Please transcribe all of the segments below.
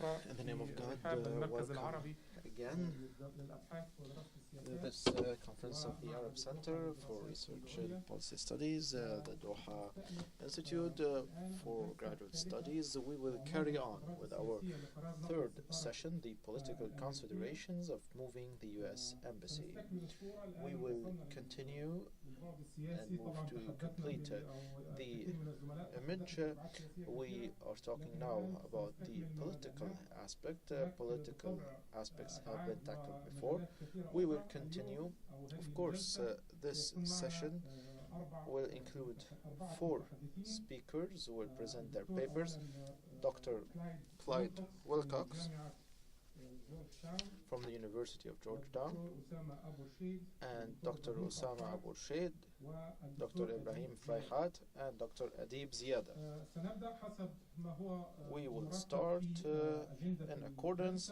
In the name of God, welcome again to this conference of the Arab Center for Research and Policy Studies, the Doha Institute for Graduate Studies. We will carry on with our third session, the political considerations of moving the U.S. Embassy. We will continue and move to complete the image. We are talking now about the political aspect. Political aspects have been tackled before. We will continue. Of course, this session will include 4 speakers who will present their papers. Dr. Clyde Wilcox from the University of Georgetown, and Dr. Osama Irshaid, Dr. Ibrahim Fraihat, and Dr. Adeeb Ziadeh. We will start in accordance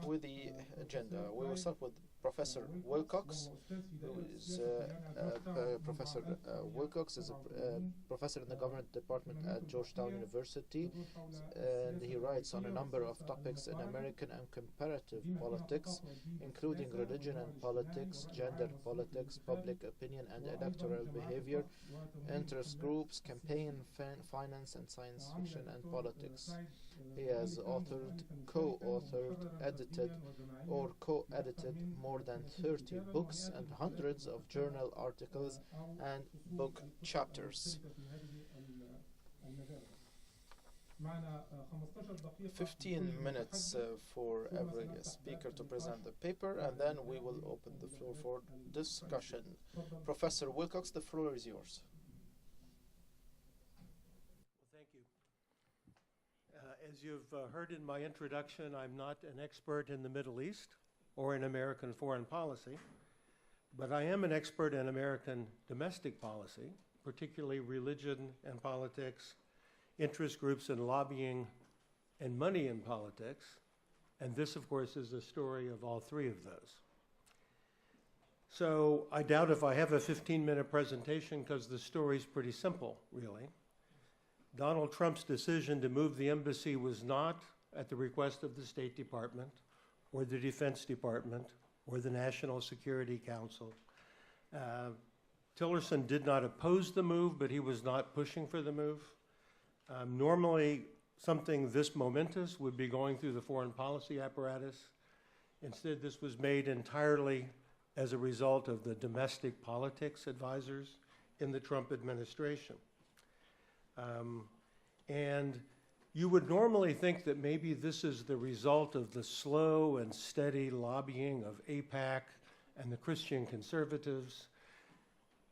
with the agenda. We will start with Professor Wilcox, who is Professor Wilcox is a professor in the government department at Georgetown University, and he writes on a number of topics in American and comparative politics, including religion and politics, gender politics, public opinion and electoral behavior, interest groups, campaign finance, and science fiction and politics. He has authored, co-authored, edited, or co-edited more than 30 books and hundreds of journal articles and book chapters. 15 minutes for every speaker to present the paper, and then we will open the floor for discussion. Professor Wilcox, the floor is yours. Thank you. As you've heard in my introduction, I'm not an expert in the Middle East or in American foreign policy, but I am an expert in American domestic policy, particularly religion and politics, interest groups and lobbying, and money in politics. And this, of course, is a story of all 3 of those. So I doubt if I have a 15-minute presentation because the story's pretty simple, really. Donald Trump's decision to move the embassy was not at the request of the State Department or the Defense Department or the National Security Council. Tillerson did not oppose the move, but he was not pushing for the move. Normally, something this momentous would be going through the foreign policy apparatus. Instead, this was made entirely as a result of the domestic politics advisors in the Trump administration. And you would normally think that maybe this is the result of the slow and steady lobbying of AIPAC and the Christian conservatives,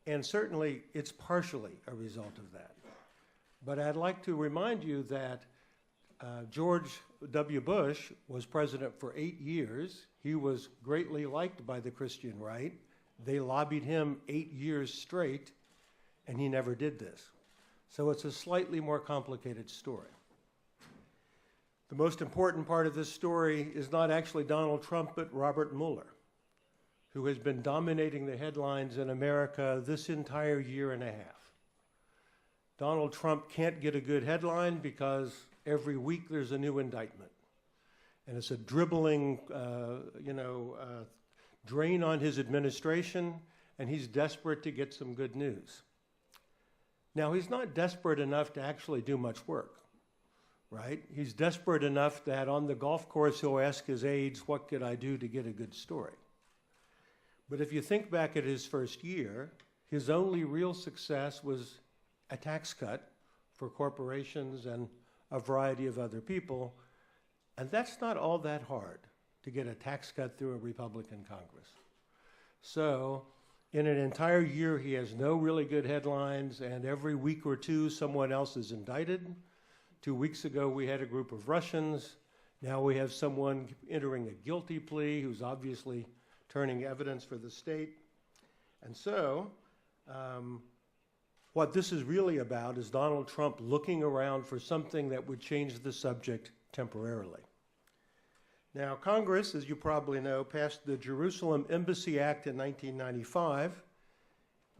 and certainly it's partially a result of that. But I'd like to remind you that George W. Bush was president for 8 years. He was greatly liked by the Christian right. They lobbied him 8 years straight, and he never did this. So it's a slightly more complicated story. The most important part of this story is not actually Donald Trump, but Robert Mueller, who has been dominating the headlines in America this entire year and a half. Donald Trump can't get a good headline because every week there's a new indictment. And it's a dribbling, drain on his administration, and he's desperate to get some good news. Now, he's not desperate enough to actually do much work, right? He's desperate enough that on the golf course he'll ask his aides, what could I do to get a good story? But if you think back at his first year, his only real success was a tax cut for corporations and a variety of other people, and that's not all that hard to get a tax cut through a Republican Congress. So in an entire year, he has no really good headlines, and every week or two, someone else is indicted. 2 weeks ago, we had a group of Russians. Now we have someone entering a guilty plea who's obviously turning evidence for the state. And so what this is really about is Donald Trump looking around for something that would change the subject temporarily. Now, Congress, as you probably know, passed the Jerusalem Embassy Act in 1995.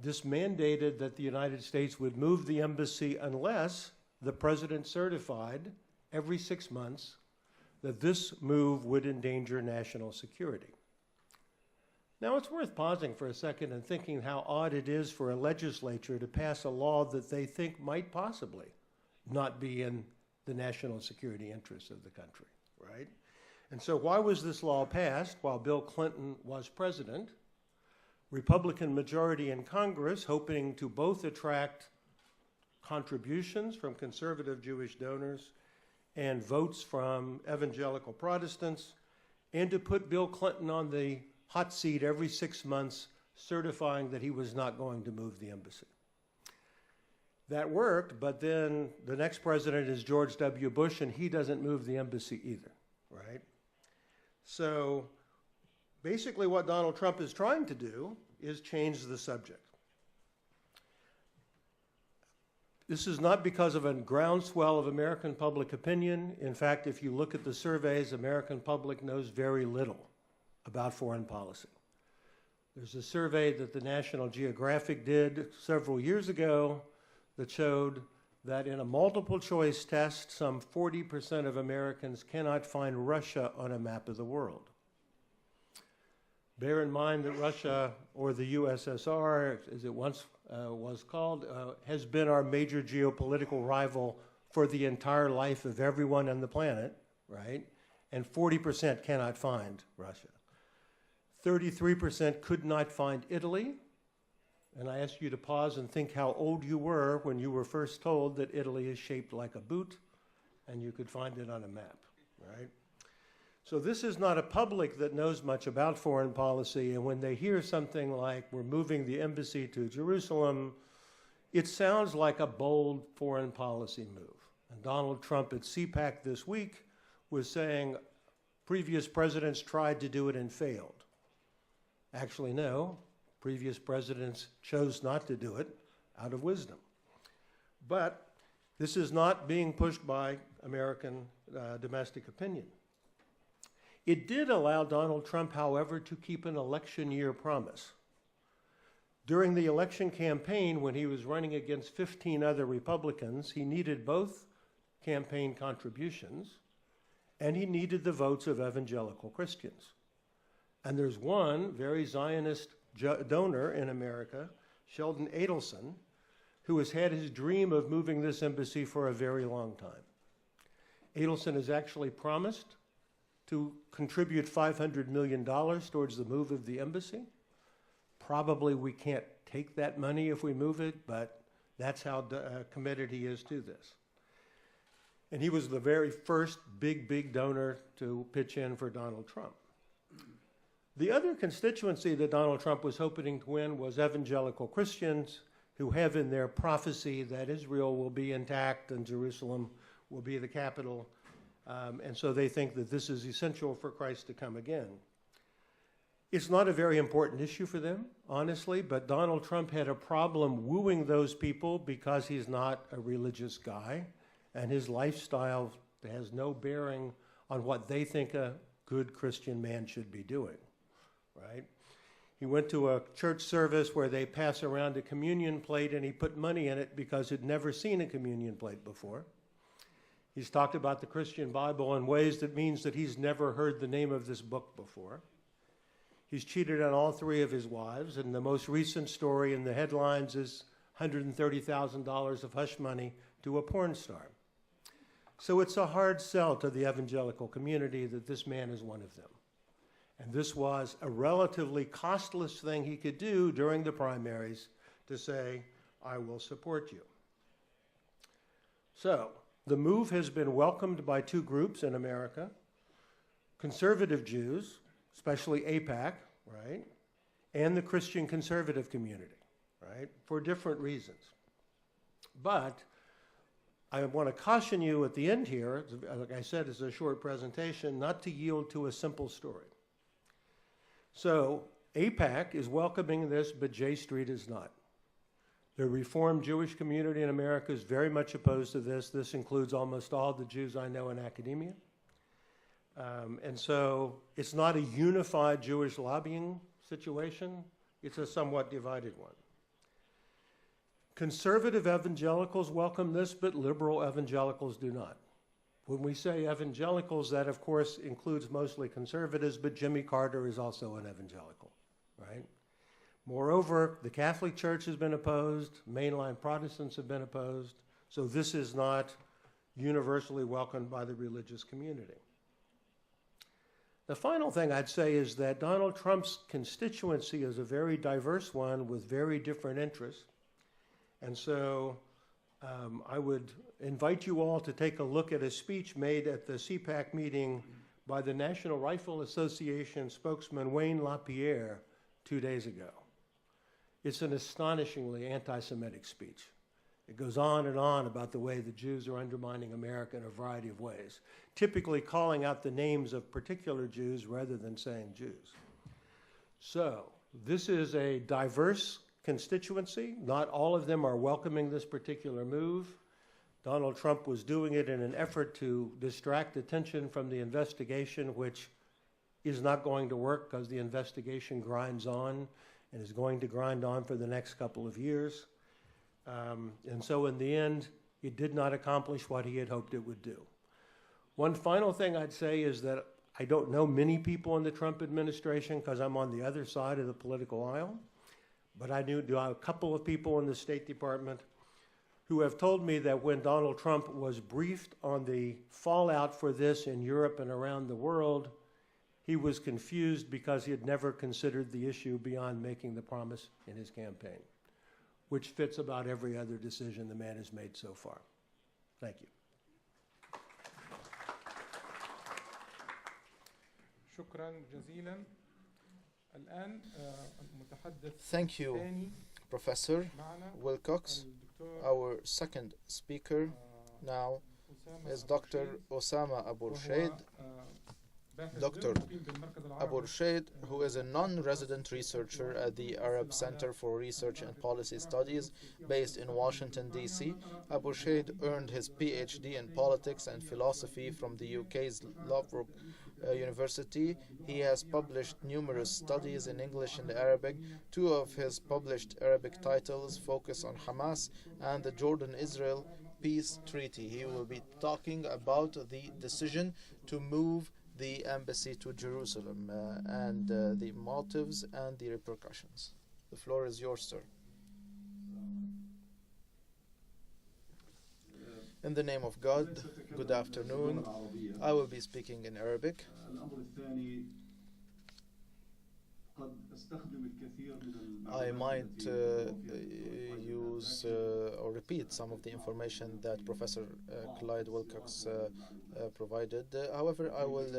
This mandated that the United States would move the embassy unless the president certified every 6 months that this move would endanger national security. Now, it's worth pausing for a second and thinking how odd it is for a legislature to pass a law that they think might possibly not be in the national security interests of the country, right? And so why was this law passed while Bill Clinton was president? Republican majority in Congress, hoping to both attract contributions from conservative Jewish donors and votes from evangelical Protestants, and to put Bill Clinton on the hot seat every 6 months, certifying that he was not going to move the embassy. That worked, but then the next president is George W. Bush, and he doesn't move the embassy either, right? So basically what Donald Trump is trying to do is change the subject. This is not because of a groundswell of American public opinion. In fact, if you look at the surveys, American public knows very little about foreign policy. There's a survey that the National Geographic did several years ago that showed that in a multiple choice test, some 40% of Americans cannot find Russia on a map of the world. Bear in mind that Russia, or the USSR, as it once was called, has been our major geopolitical rival for the entire life of everyone on the planet, right? And 40% cannot find Russia. 33% could not find Italy. And I ask you to pause and think how old you were when you were first told that Italy is shaped like a boot and you could find it on a map, right? So this is not a public that knows much about foreign policy, and when they hear something like we're moving the embassy to Jerusalem, it sounds like a bold foreign policy move. And Donald Trump at CPAC this week was saying previous presidents tried to do it and failed. Actually, no. Previous presidents chose not to do it out of wisdom. But this is not being pushed by American domestic opinion. It did allow Donald Trump, however, to keep an election year promise. During the election campaign, when he was running against 15 other Republicans, he needed both campaign contributions and he needed the votes of evangelical Christians. And there's one very Zionist donor in America, Sheldon Adelson, who has had his dream of moving this embassy for a very long time. Adelson has actually promised to contribute $500 million towards the move of the embassy. Probably we can't take that money if we move it, but that's how committed he is to this. And he was the very first big donor to pitch in for Donald Trump. The other constituency that Donald Trump was hoping to win was evangelical Christians who have in their prophecy that Israel will be intact and Jerusalem will be the capital. And so they think that this is essential for Christ to come again. It's not a very important issue for them, honestly, but Donald Trump had a problem wooing those people because he's not a religious guy, and his lifestyle has no bearing on what they think a good Christian man should be doing, right? He went to a church service where they pass around a communion plate, and he put money in it because he'd never seen a communion plate before. He's talked about the Christian Bible in ways that means that he's never heard the name of this book before. He's cheated on all three of his wives, and the most recent story in the headlines is $130,000 of hush money to a porn star. So it's a hard sell to the evangelical community that this man is one of them. And this was a relatively costless thing he could do during the primaries to say, I will support you. So the move has been welcomed by two groups in America, conservative Jews, especially AIPAC, right, and the Christian conservative community, right, for different reasons. But I want to caution you at the end here, like I said, it's a short presentation, not to yield to a simple story. So AIPAC is welcoming this, but J Street is not. The Reformed Jewish community in America is very much opposed to this. This includes almost all the Jews I know in academia. And so it's not a unified Jewish lobbying situation. It's a somewhat divided one. Conservative evangelicals welcome this, but liberal evangelicals do not. When we say evangelicals, that of course includes mostly conservatives, but Jimmy Carter is also an evangelical, right? Moreover, the Catholic Church has been opposed, mainline Protestants have been opposed, so this is not universally welcomed by the religious community. The final thing I'd say is that Donald Trump's constituency is a very diverse one with very different interests. And so I would invite you all to take a look at a speech made at the CPAC meeting by the National Rifle Association spokesman Wayne LaPierre 2 days ago. It's an astonishingly anti-Semitic speech. It goes on and on about the way the Jews are undermining America in a variety of ways, typically calling out the names of particular Jews rather than saying Jews. So this is a diverse constituency. Not all of them are welcoming this particular move. Donald Trump was doing it in an effort to distract attention from the investigation, which is not going to work because the investigation grinds on and is going to grind on for the next couple of years. And so in the end, it did not accomplish what he had hoped it would do. One final thing I'd say is that I don't know many people in the Trump administration because I'm on the other side of the political aisle, but I do know a couple of people in the State Department who have told me that when Donald Trump was briefed on the fallout for this in Europe and around the world, he was confused because he had never considered the issue beyond making the promise in his campaign, which fits about every other decision the man has made so far. Thank you. Thank you, Professor Wilcox. Our second speaker now is Dr. Osama Abu Irshaid. Dr. Abu Irshaid, who is a non-resident researcher at the Arab Center for Research and Policy Studies based in Washington, D.C. Abu Irshaid earned his PhD in politics and philosophy from the UK's Loughborough University. He has published numerous studies in English and Arabic. 2 of his published Arabic titles focus on Hamas and the Jordan-Israel peace treaty. He will be talking about the decision to move the embassy to Jerusalem and the motives and the repercussions. The floor is yours, sir. In the name of God, good afternoon. I will be speaking in Arabic. I might use or repeat some of the information that Professor Clyde Wilcox provided. However, I will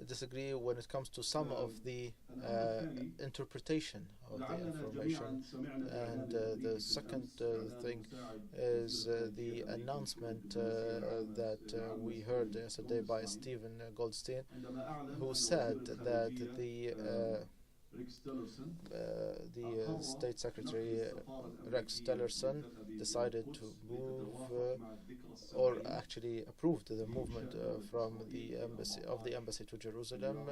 disagree when it comes to some of the interpretation of the information. And the second thing is the announcement that we heard yesterday by Stephen Goldstein, who said that the State Secretary Rex Tillerson decided to move or actually approved the movement from the embassy to Jerusalem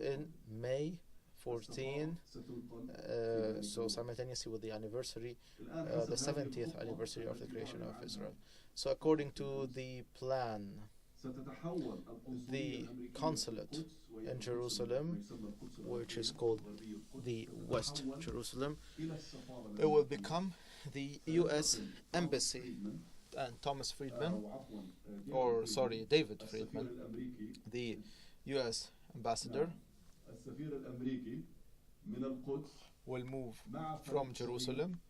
in May 14, so simultaneously with the anniversary, the 70th anniversary of the creation of Israel. So according to the plan, the consulate in Jerusalem, which is called the West Jerusalem, it will become the U.S. Embassy. And David Friedman, the U.S. ambassador, will move from Jerusalem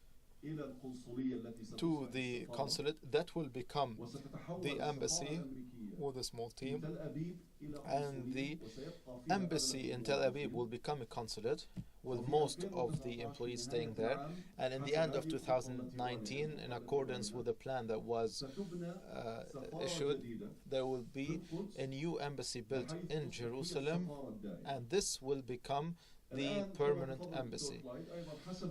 to the consulate that will become the embassy with a small team, and the embassy in Tel Aviv will become a consulate with most of the employees staying there. And in the end of 2019, in accordance with the plan that was issued, there will be a new embassy built in Jerusalem, and this will become the permanent embassy.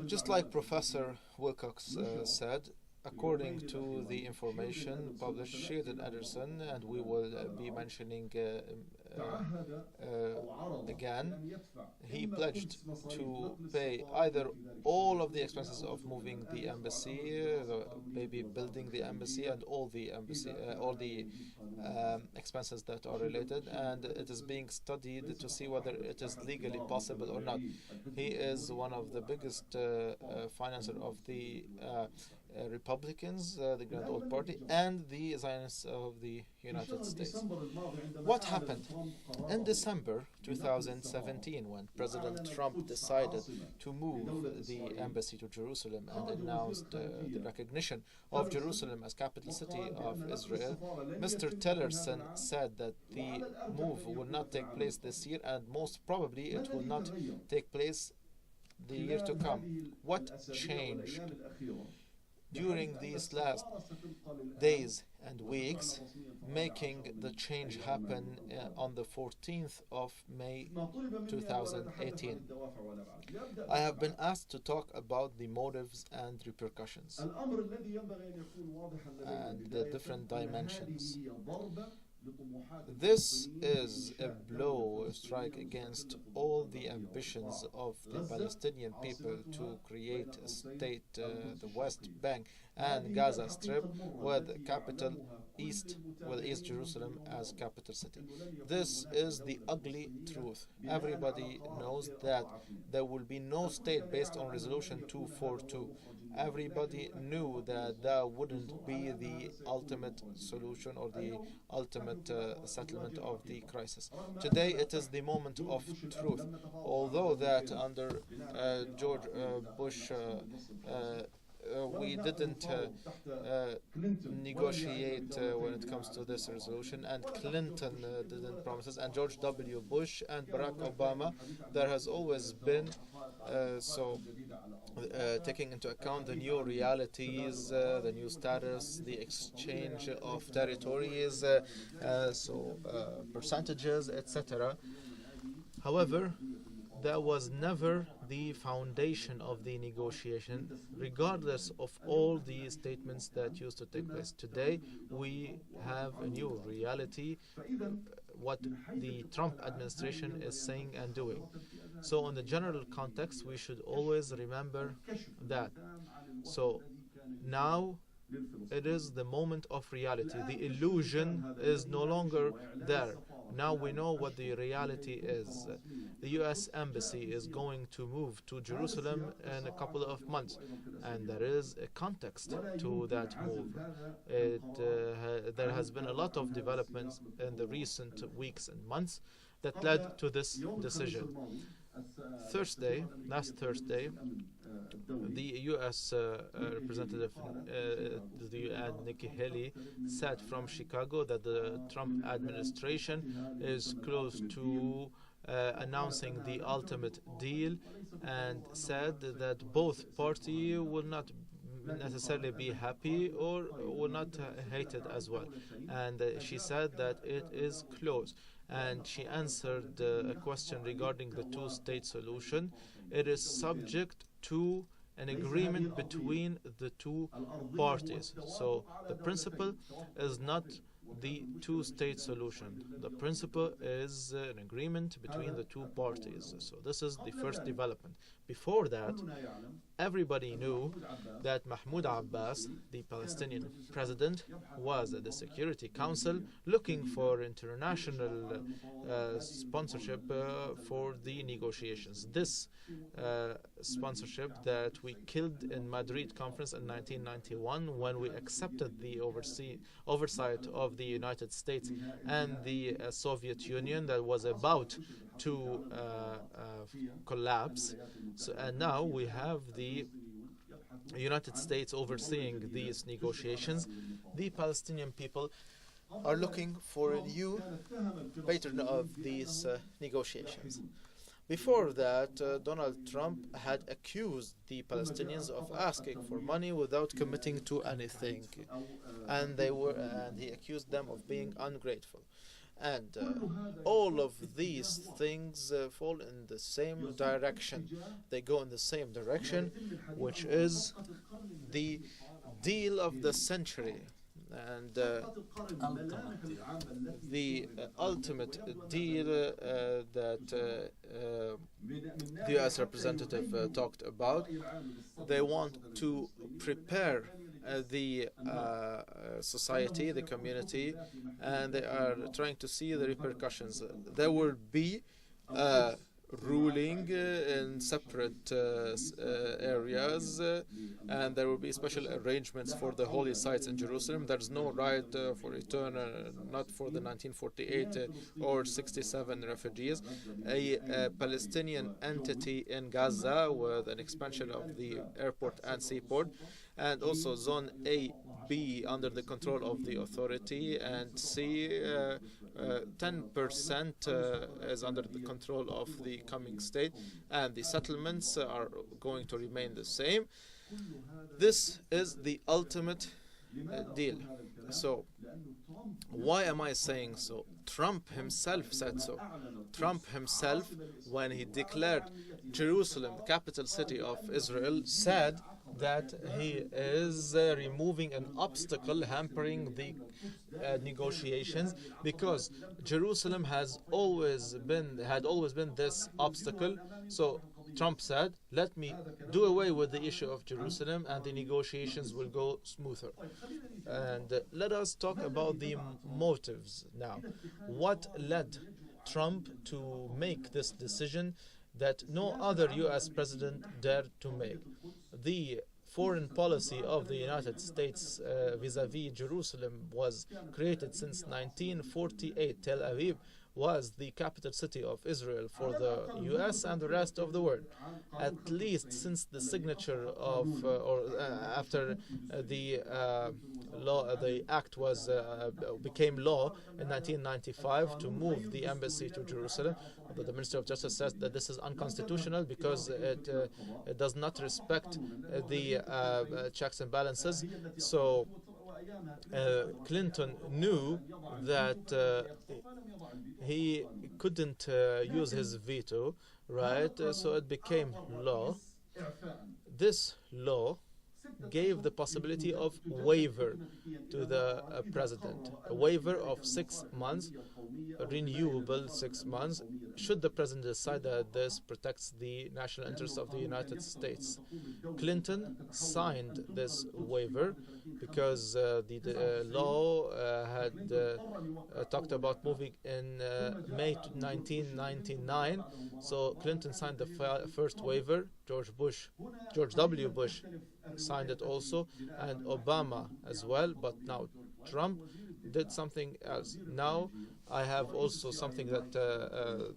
Just like Professor Wilcox said, according to the information published, Sheldon Adelson, and we will be mentioning again, he pledged to pay either all of the expenses of moving the embassy, maybe building the embassy, and all the expenses that are related, and it is being studied to see whether it is legally possible or not. He is one of the biggest financiers of the Republicans, the Grand Old Party, and the Zionists of the United States. What happened? In December 2017, when President Trump decided to move the embassy to Jerusalem and announced the recognition of Jerusalem as capital city of Israel, Mr. Tillerson said that the move will not take place this year, and most probably it will not take place the year to come. What changed? During these last days and weeks, making the change happen on the 14th of May 2018. I have been asked to talk about the motives and repercussions and the different dimensions. This is a blow, a strike against all the ambitions of the Palestinian people to create a state, the West Bank and Gaza Strip, with capital East Jerusalem as capital city. This is the ugly truth. Everybody knows that there will be no state based on Resolution 242. Everybody knew that that wouldn't be the ultimate solution or the ultimate settlement of the crisis. Today it is the moment of truth. Although that under George Bush we didn't negotiate when it comes to this resolution, and Clinton didn't promise us, and George W. Bush and Barack Obama, there has always been taking into account the new realities, the new status, the exchange of territories, percentages, etc. However, that was never the foundation of the negotiation, regardless of all the statements that used to take place. Today, we have a new reality, what the Trump administration is saying and doing. So in the general context, we should always remember that. So now it is the moment of reality. The illusion is no longer there. Now we know what the reality is. The U.S. Embassy is going to move to Jerusalem in a couple of months, and there is a context to that move. There has been a lot of developments in the recent weeks and months that led to this decision. Last Thursday, the U.S. representative Nikki Haley said from Chicago that the Trump administration is close to announcing the ultimate deal, and said that both parties will not necessarily be happy or will not hate it as well. And she said that it is close. And she answered a question regarding the two-state solution. It is subject to an agreement between the two parties. So the principle is not the two-state solution. The principle is an agreement between the two parties. So this is the first development. Before that, everybody knew that Mahmoud Abbas, the Palestinian president, was at the Security Council looking for international sponsorship for the negotiations. This sponsorship that we killed in Madrid conference in 1991, when we accepted the oversight of the United States and the Soviet Union that was about to collapse. And now we have the United States overseeing these negotiations. The Palestinian people are looking for a new pattern of these negotiations. Before that, Donald Trump had accused the Palestinians of asking for money without committing to anything, and he accused them of being ungrateful. And all of these things fall in the same direction. They go in the same direction, which is the deal of the century, and the ultimate deal that the U.S. representative talked about. They want to prepare the society, the community, and they are trying to see the repercussions. There will be ruling in separate areas, and there will be special arrangements for the holy sites in Jerusalem. There's no right for return, not for the 1948 or 67 refugees. A Palestinian entity in Gaza with an expansion of the airport and seaport, and also Zone A, B under the control of the authority, and C, 10% is under the control of the coming state, and the settlements are going to remain the same. This is the ultimate deal. So, why am I saying so? Trump himself said so. Trump himself, when he declared Jerusalem the capital city of Israel, said that he is removing an obstacle hampering the negotiations, because Jerusalem had always been this obstacle. So Trump said, let me do away with the issue of Jerusalem and the negotiations will go smoother. And let us talk about the motives now. What led Trump to make this decision that no other U.S. president dared to make? The foreign policy of the United States vis-à-vis Jerusalem was created since 1948. Tel Aviv was the capital city of Israel for the U.S. and the rest of the world. At least since the signature of, after the law, the act was became law in 1995 to move the embassy to Jerusalem. The Minister of Justice says that this is unconstitutional because it does not respect the checks and balances. So Clinton knew that he couldn't use his veto, right? So it became law. This law gave the possibility of waiver to the president, a waiver of 6 months, renewable 6 months, should the president decide that this protects the national interests of the United States. Clinton signed this waiver because the law had talked about moving in May 1999. So Clinton signed the first waiver. George W. Bush signed it also, and Obama as well. But now Trump did something else. Now I have also something that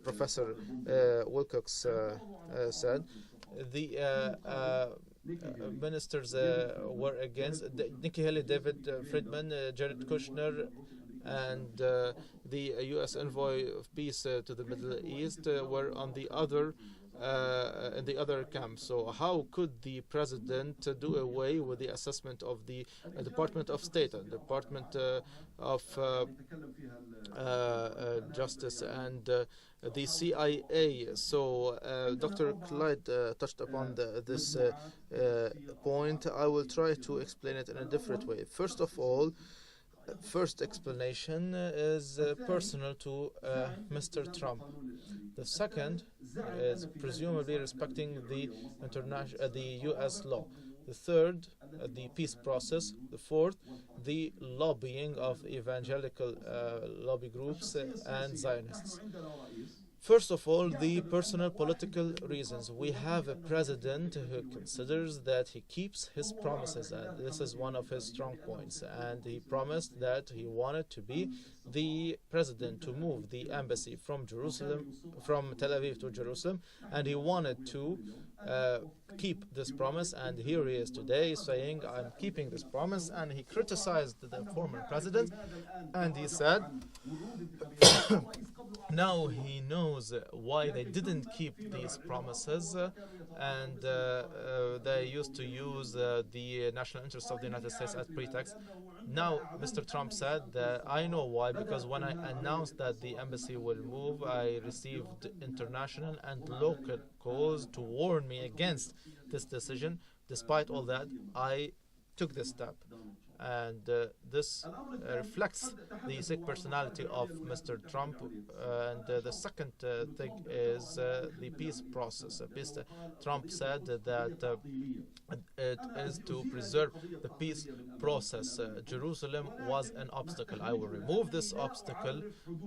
Professor Wilcox said. The ministers were against. Nikki Haley, David Friedman, Jared Kushner, and the U.S. envoy of peace to the Middle East were on the other in the other camp. So how could the president do away with the assessment of the Department of State, Department of Justice, and the CIA? So Dr. Clyde touched upon this point. I will try to explain it in a different way. First of all, first explanation is personal to Mr. Trump. The second is presumably respecting the U.S. law. The third, the peace process. The fourth, the lobbying of evangelical lobby groups and Zionists. First of all, the personal political reasons. We have a president who considers that he keeps his promises, and this is one of his strong points. And he promised that he wanted to be the president to move the embassy from Tel Aviv to Jerusalem, and he wanted to keep this promise. And here he is today saying, I'm keeping this promise. And he criticized the former president, and he said, now he knows why they didn't keep these promises, and they used to use the national interests of the United States as pretext. Now, Mr. Trump said that I know why, because when I announced that the embassy will move, I received international and local calls to warn me against this decision. Despite all that, I took this step. And this reflects the sick personality of Mr. Trump. And the second thing is the peace process. Trump said that it is to preserve the peace process. Jerusalem was an obstacle. I will remove this obstacle,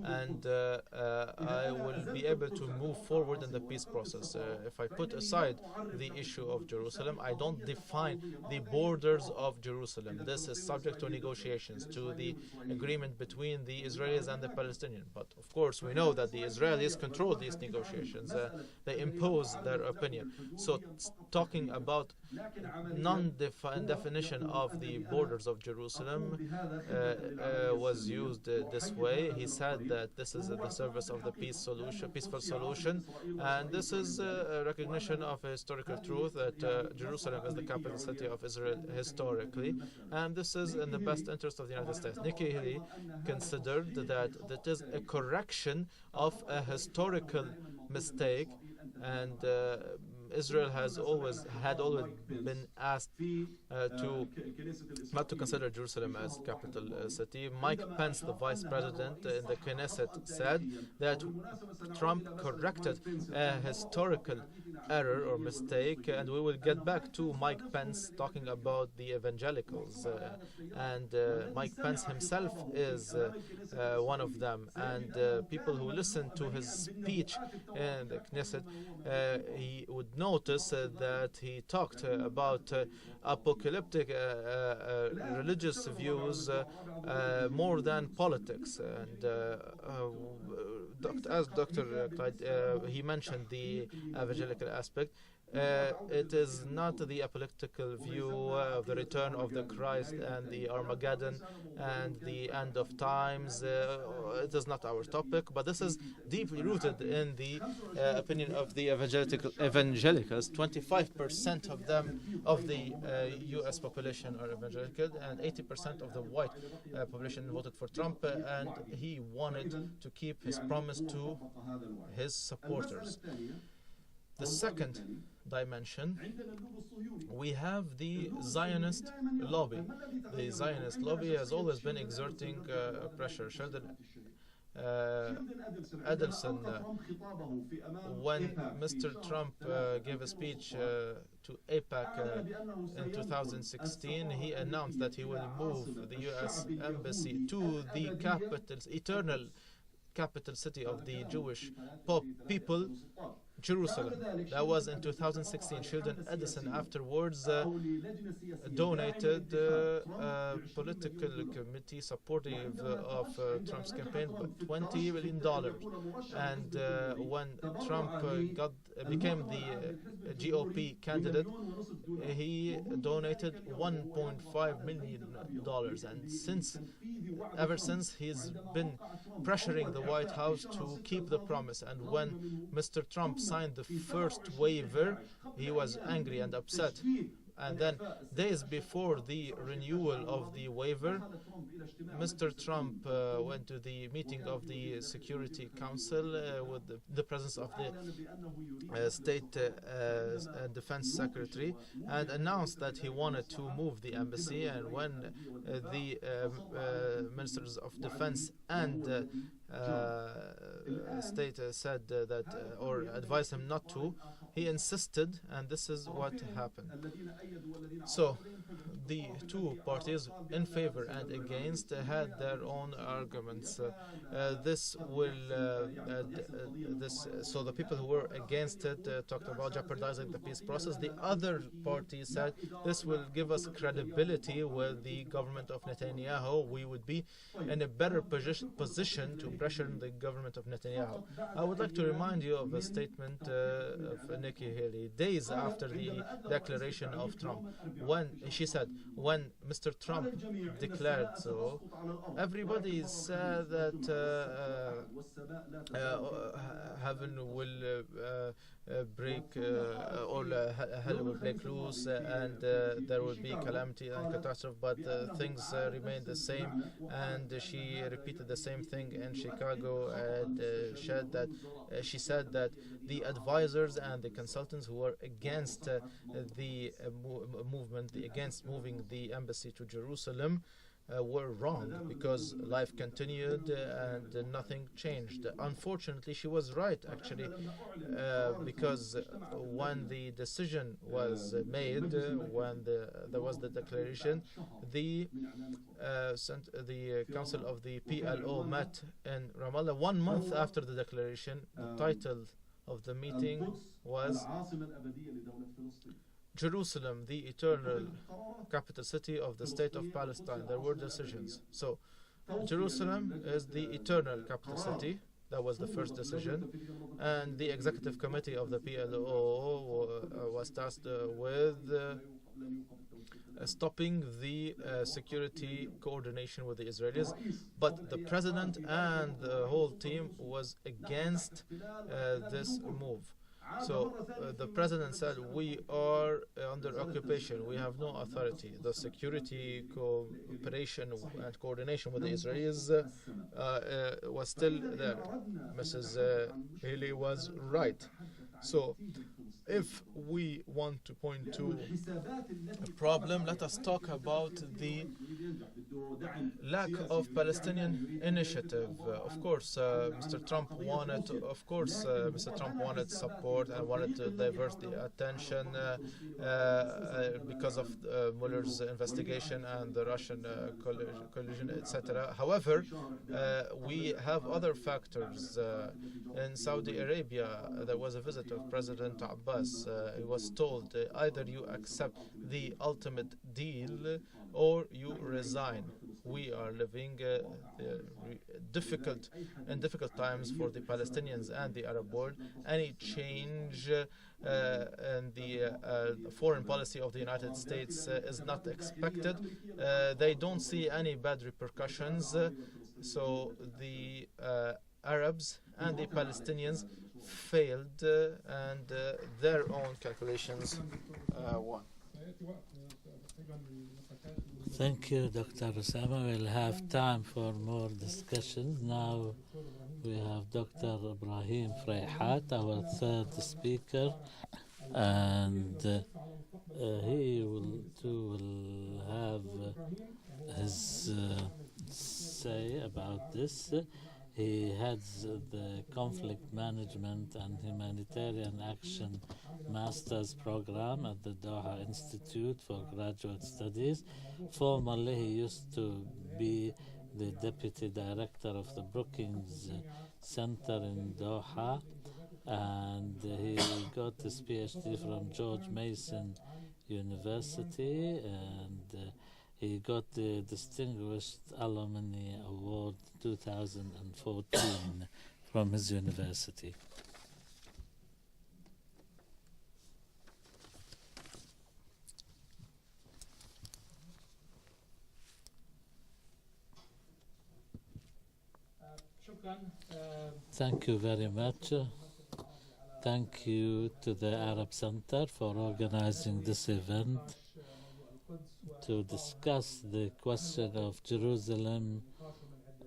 and I will be able to move forward in the peace process. If I put aside the issue of Jerusalem, I don't define the borders of Jerusalem. This is subject to negotiations, to the agreement between the Israelis and the Palestinians. But of course, we know that the Israelis control these negotiations. They impose their opinion. So talking about non-definition of the borders of Jerusalem was used this way. He said that this is at the service of the peaceful solution, and this is a recognition of a historical truth that Jerusalem is the capital city of Israel historically, and this is in the best interest of the United States. Nikki Haley considered that that is a correction of a historical mistake, and Israel had always been asked not to consider Jerusalem as capital city. Mike Pence, the vice president in the Knesset, said that Trump corrected a historical error or mistake, and we will get back to Mike Pence talking about the evangelicals, and Mike Pence himself is one of them, and people who listen to his speech in the Knesset, he would notice that he talked about apocalyptic religious views more than politics, and as Dr. Clyde, he mentioned the evangelical aspect. It is not the apocalyptical view of the return of the Christ and the Armageddon and the end of times. It is not our topic, but this is deeply rooted in the opinion of the evangelicals. 25% of them, of the U.S. population, are evangelical, and 80% of the white population voted for Trump, and he wanted to keep his promise to his supporters. The second dimension, we have the Zionist lobby. The Zionist lobby has always been exerting pressure. Sheldon Adelson, when Mr. Trump gave a speech to APAC in 2016, he announced that he will move the U.S. embassy to the eternal capital city of the Jewish people, Jerusalem. That was in 2016. Sheldon Adelson afterwards donated a political committee supportive of Trump's campaign $20 million. And when Trump became the GOP candidate, he donated $1.5 million. And ever since, he's been pressuring the White House to keep the promise. And when Mr. Trump signed the first waiver, he was angry and upset. And then, days before the renewal of the waiver, Mr. Trump went to the meeting of the Security Council with the presence of the State Defense Secretary, and announced that he wanted to move the embassy. And when the Ministers of Defense and State said that or advised him not to, he insisted, and this is what happened. So the two parties in favor and against had their own arguments. So the people who were against it talked about jeopardizing the peace process. The other party said this will give us credibility with the government of Netanyahu. We would be in a better position to pressure the government of Netanyahu. I would like to remind you of a statement of Nikki Haley days after the declaration of Trump, when she said, when Mr. Trump declared so, everybody said that heaven will hell will break loose, and there will be calamity and catastrophe, but things remain the same. And she repeated the same thing in Chicago, and she said that the advisors and the consultants who were against the movement, against moving the embassy to Jerusalem, were wrong, because life continued and nothing changed. Unfortunately, she was right, actually, because when the decision was made, when there was the declaration, the council of the PLO met in Ramallah 1 month after the declaration. The title of the meeting was Jerusalem, the eternal capital city of the state of Palestine. There were decisions. So Jerusalem is the eternal capital city. That was the first decision. And the executive committee of the PLO was tasked with stopping the security coordination with the Israelis. But the president and the whole team was against this move. So the president said, we are under occupation, we have no authority. The security cooperation and coordination with the Israelis was still there. Mrs. Haley was right. So if we want to point to a problem, let us talk about the lack of Palestinian initiative. Of course, Mr. Trump wanted support and wanted to divert the attention because of Mueller's investigation and the Russian collusion, etc. However, we have other factors. In Saudi Arabia, there was a visit of President Abbas. He was told, either you accept the ultimate deal or you resign. We are living difficult times for the Palestinians and the Arab world. Any change in the foreign policy of the United States is not expected. They don't see any bad repercussions. So the Arabs and the Palestinians failed, and their own calculations won. Thank you, Dr. Osama. We'll have time for more discussion. Now we have Dr. Ibrahim Freyhat, our third speaker, and he will have his say about this. He heads the Conflict Management and Humanitarian Action Master's Program at the Doha Institute for Graduate Studies. Formerly, he used to be the Deputy Director of the Brookings Center in Doha, and he got his PhD from George Mason University, and he got the Distinguished Alumni Award 2014 from his university. Thank you very much. Thank you to the Arab Center for organizing this event to discuss the question of Jerusalem,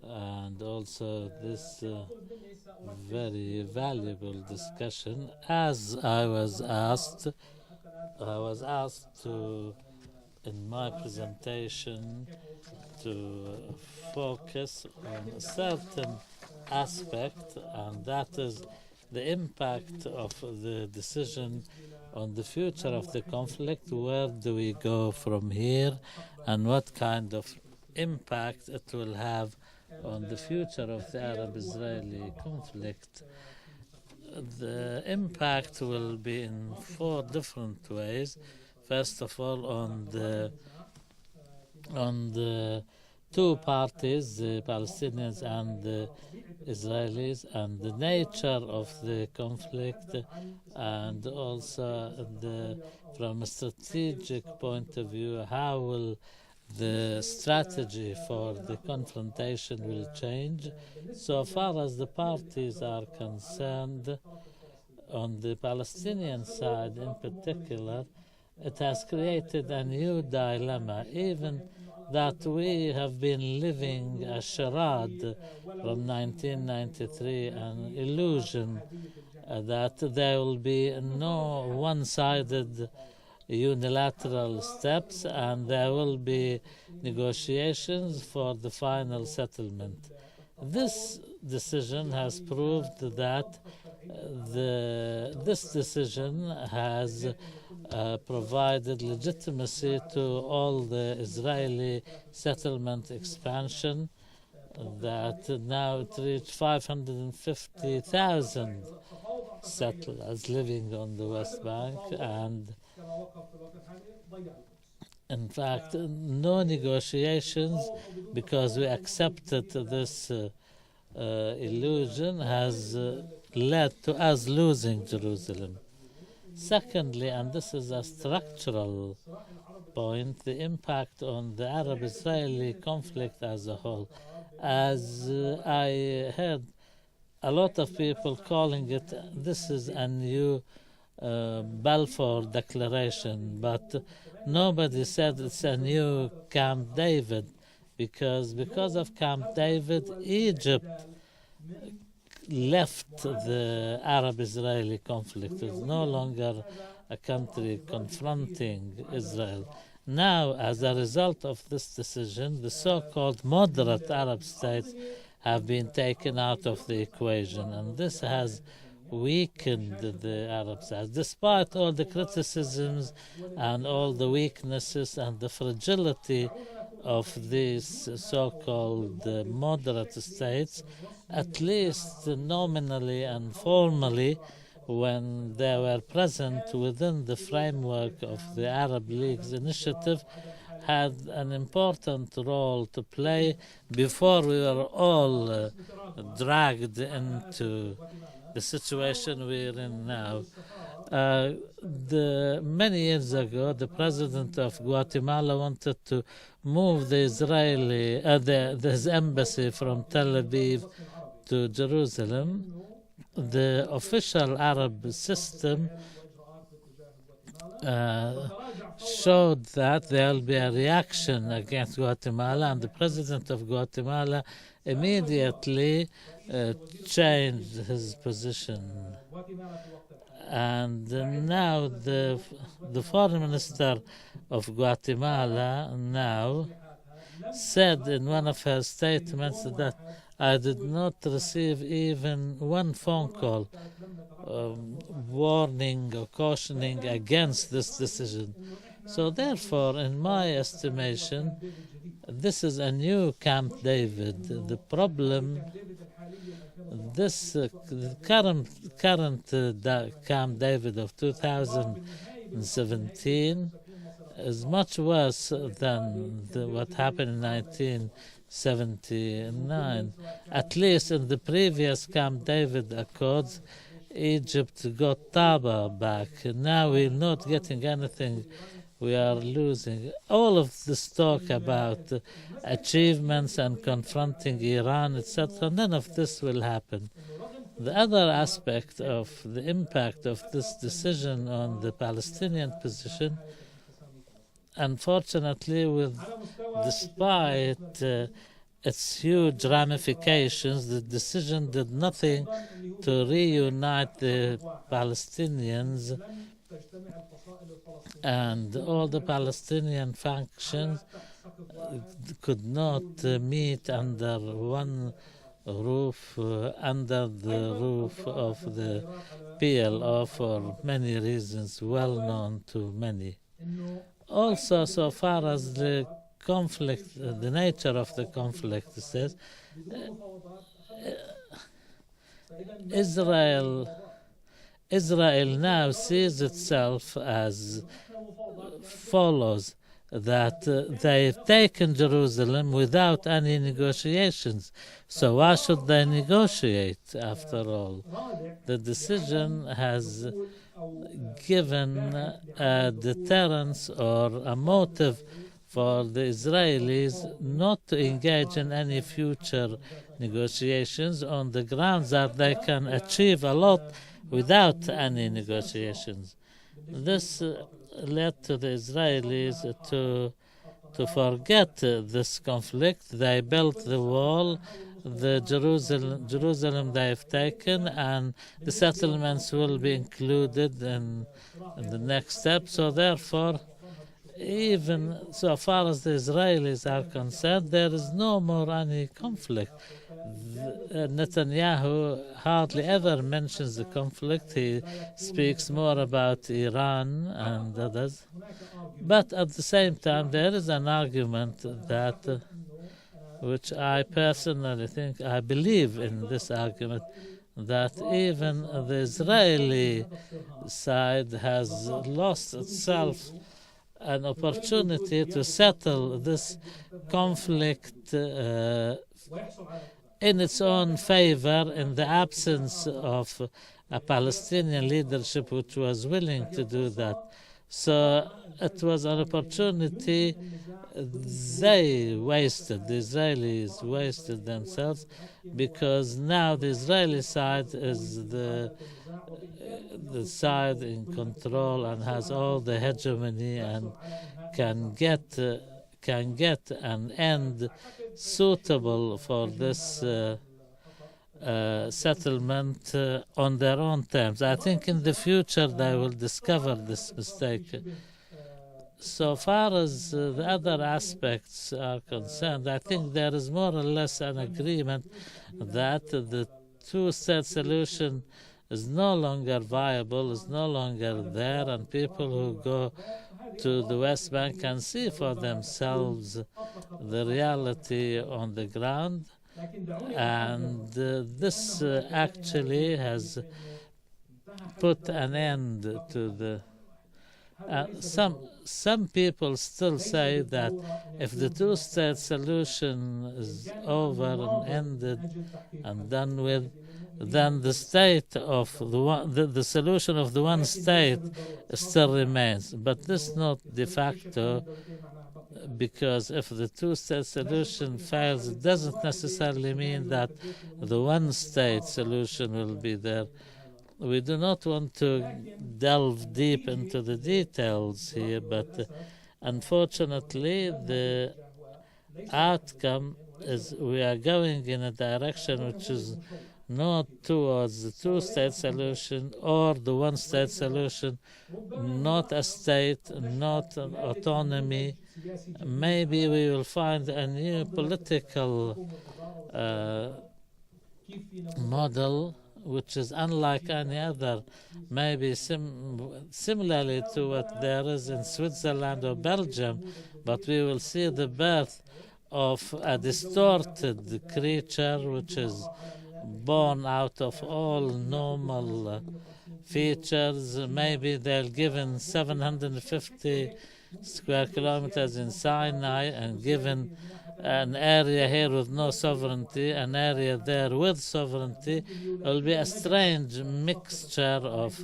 and also this very valuable discussion. As I was asked to, in my presentation, to focus on a certain aspect, and that is the impact of the decision on the future of the conflict. Where do we go from here, and what kind of impact it will have on the future of the Arab-Israeli conflict? The impact will be in 4 different ways. First of all, on the two parties, the Palestinians and the Israelis, and the nature of the conflict, and also from a strategic point of view, how will the strategy for the confrontation will change. So far as the parties are concerned, on the Palestinian side in particular, it has created a new dilemma, even that we have been living a charade from 1993, an illusion that there will be no one-sided unilateral steps and there will be negotiations for the final settlement. This decision has proved that this decision has provided legitimacy to all the Israeli settlement expansion that now it reached 550,000 settlers living on the West Bank, and in fact no negotiations, because we accepted this illusion, has led to us losing Jerusalem. Secondly, and this is a structural point, the impact on the Arab-Israeli conflict as a whole. As I heard a lot of people calling it, this is a new Balfour Declaration, but nobody said it's a new Camp David, because of Camp David, Egypt left the Arab-Israeli conflict. It's no longer a country confronting Israel. Now, as a result of this decision, the so-called moderate Arab states have been taken out of the equation, and this has weakened the Arab states. Despite all the criticisms and all the weaknesses and the fragility of these so-called moderate states, at least nominally and formally, when they were present within the framework of the Arab League's initiative, had an important role to play before we were all dragged into the situation we're in now. Many years ago, the president of Guatemala wanted to move the Israeli, his embassy from Tel Aviv to Jerusalem. The official Arab system showed that there will be a reaction against Guatemala, and the president of Guatemala immediately changed his position. And now the foreign minister of Guatemala now said in one of her statements that I did not receive even one phone call warning or cautioning against this decision. So therefore, in my estimation, this is a new Camp David. The problem, this current Camp David of 2017 is much worse than what happened in 1979. At least in the previous Camp David Accords, Egypt got Taba back. Now we're not getting anything. We are losing. All of this talk about achievements and confronting Iran, etc., none of this will happen. The other aspect of the impact of this decision on the Palestinian position, unfortunately, despite its huge ramifications, the decision did nothing to reunite the Palestinians, and all the Palestinian factions could not meet under one roof, under the roof of the PLO for many reasons well known to many. Also, so far as the conflict, the nature of the conflict says, Israel now sees itself as follows, that they've taken Jerusalem without any negotiations. So why should they negotiate after all? The decision has given a deterrence or a motive for the Israelis not to engage in any future negotiations on the grounds that they can achieve a lot without any negotiations. This led to the Israelis to forget this conflict. They built the wall, the Jerusalem they've taken, and the settlements will be included in the next step. So therefore, even so far as the Israelis are concerned, there is no more any conflict. Netanyahu hardly ever mentions the conflict. He speaks more about Iran and others. But at the same time, there is an argument that, which I personally think, I believe in this argument, that even the Israeli side has lost itself an opportunity to settle this conflict in its own favor in the absence of a Palestinian leadership which was willing to do that. So it was an opportunity they wasted, the Israelis wasted themselves, because now the Israeli side is the side in control and has all the hegemony and can get an end suitable for this settlement on their own terms. I think in the future they will discover this mistake. So far as the other aspects are concerned, I think there is more or less an agreement that the two-state solution is no longer viable, is no longer there, and people who go to the West Bank can see for themselves the reality on the ground. And this actually has put an end to the... Some people still say that if the two-state solution is over and ended and done with, then the state of the solution of the one state still remains. But this is not de facto, because if the two-state solution fails, it doesn't necessarily mean that the one-state solution will be there. We do not want to delve deep into the details here, but unfortunately the outcome is we are going in a direction which is not towards the two-state solution or the one-state solution, not a state, not an autonomy. Maybe we will find a new political model which is unlike any other, maybe similarly to what there is in Switzerland or Belgium, but we will see the birth of a distorted creature which is born out of all normal features. Maybe they're given 750 square kilometers in Sinai and given an area here with no sovereignty, an area there with sovereignty. It will be a strange mixture of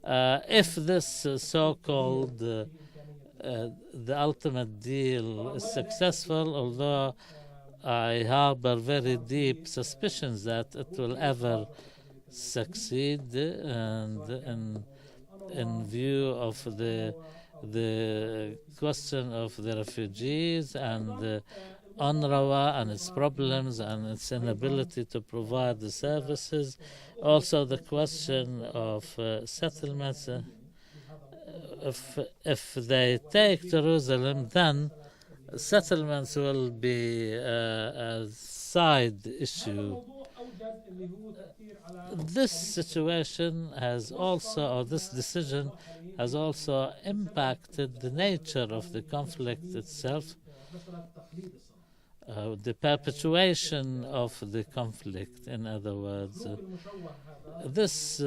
if this so-called the ultimate deal is successful, although I harbor very deep suspicions that it will ever succeed, and in view of the question of the refugees and the UNRWA and its problems and its inability to provide the services. Also the question of settlements. If they take Jerusalem, then settlements will be a side issue. This situation has also, or this decision has also impacted the nature of the conflict itself, the perpetuation of the conflict, in other words. This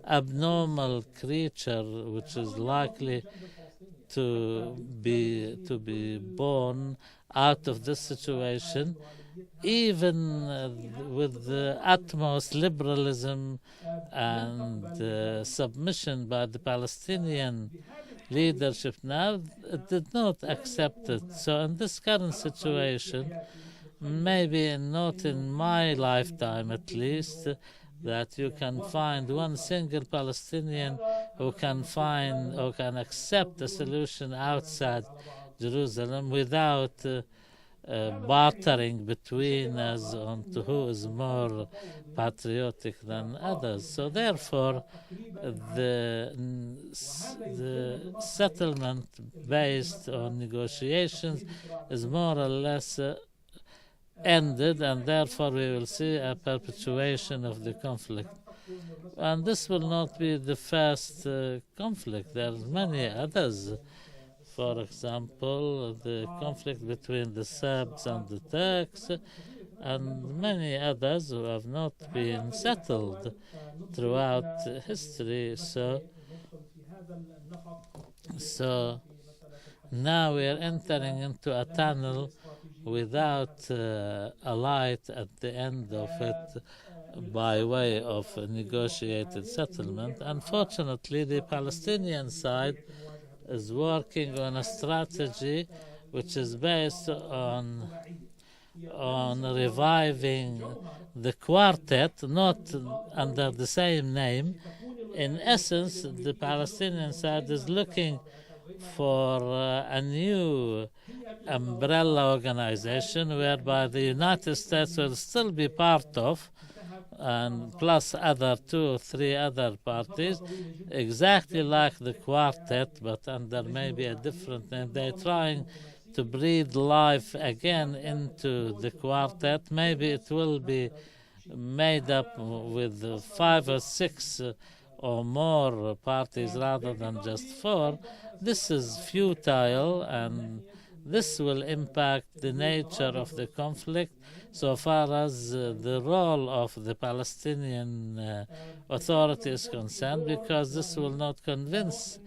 abnormal creature, which is likely to be born out of this situation, even with the utmost liberalism and submission by the Palestinian leadership now, it did not accept it. So in this current situation, maybe not in my lifetime at least, that you can find one single Palestinian who can find or can accept a solution outside Jerusalem without bartering between us on to who is more patriotic than others. So therefore, the settlement based on negotiations is more or less ended, and therefore we will see a perpetuation of the conflict. And this will not be the first conflict. There are many others. For example, the conflict between the Serbs and the Turks, and many others who have not been settled throughout history. So now we are entering into a tunnel without a light at the end of it by way of a negotiated settlement. Unfortunately, the Palestinian side is working on a strategy which is based on reviving the quartet, not under the same name. In essence, the Palestinian side is looking for a new umbrella organization whereby the United States will still be part of, and plus other 2 or 3 other parties, exactly like the quartet, but under maybe a different name. They're trying to breathe life again into the quartet. Maybe it will be made up with 5 or 6 or more parties rather than just 4. This is futile, and this will impact the nature of the conflict so far as the role of the Palestinian Authority is concerned, because this will not convince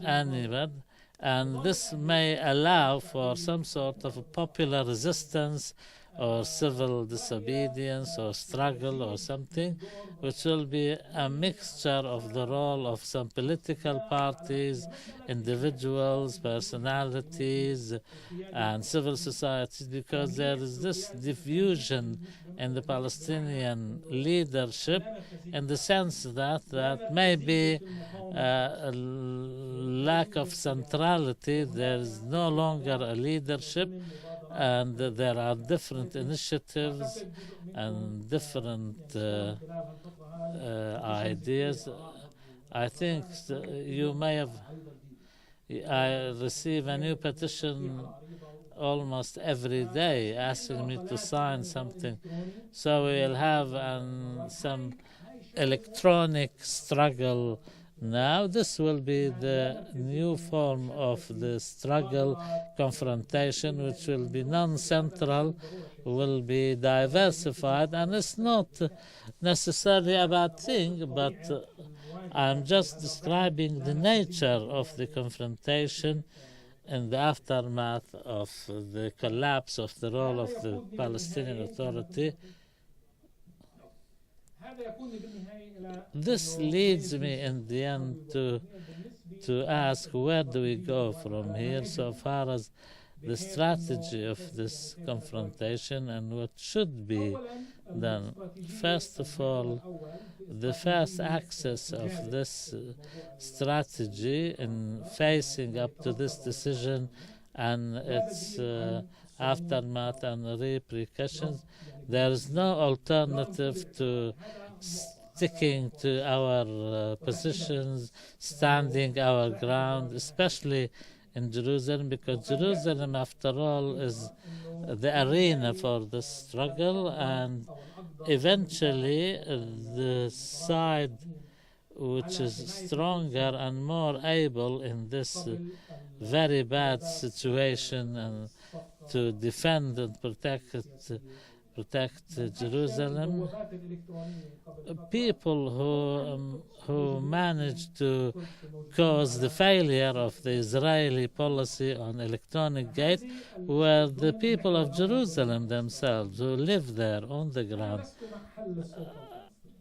anyone, and this may allow for some sort of a popular resistance or civil disobedience or struggle or something, which will be a mixture of the role of some political parties, individuals, personalities, and civil societies, because there is this diffusion in the Palestinian leadership, in the sense that maybe a lack of centrality, there is no longer a leadership, and there are different initiatives and different ideas. I think you may have, I receive a new petition almost every day asking me to sign something. So we'll have some electronic struggle now. This will be the new form of the struggle confrontation, which will be non-central, will be diversified, and it's not necessarily a bad thing, but I'm just describing the nature of the confrontation in the aftermath of the collapse of the role of the Palestinian Authority. This leads me in the end to ask, where do we go from here so far as the strategy of this confrontation and what should be done? First of all, the first axis of this strategy in facing up to this decision and its aftermath and repercussions, there is no alternative to sticking to our positions, standing our ground, especially in Jerusalem, because Jerusalem, after all, is the arena for the struggle, and eventually the side which is stronger and more able in this very bad situation and to defend and protect Jerusalem. People who managed to cause the failure of the Israeli policy on electronic gate were the people of Jerusalem themselves, who live there on the ground.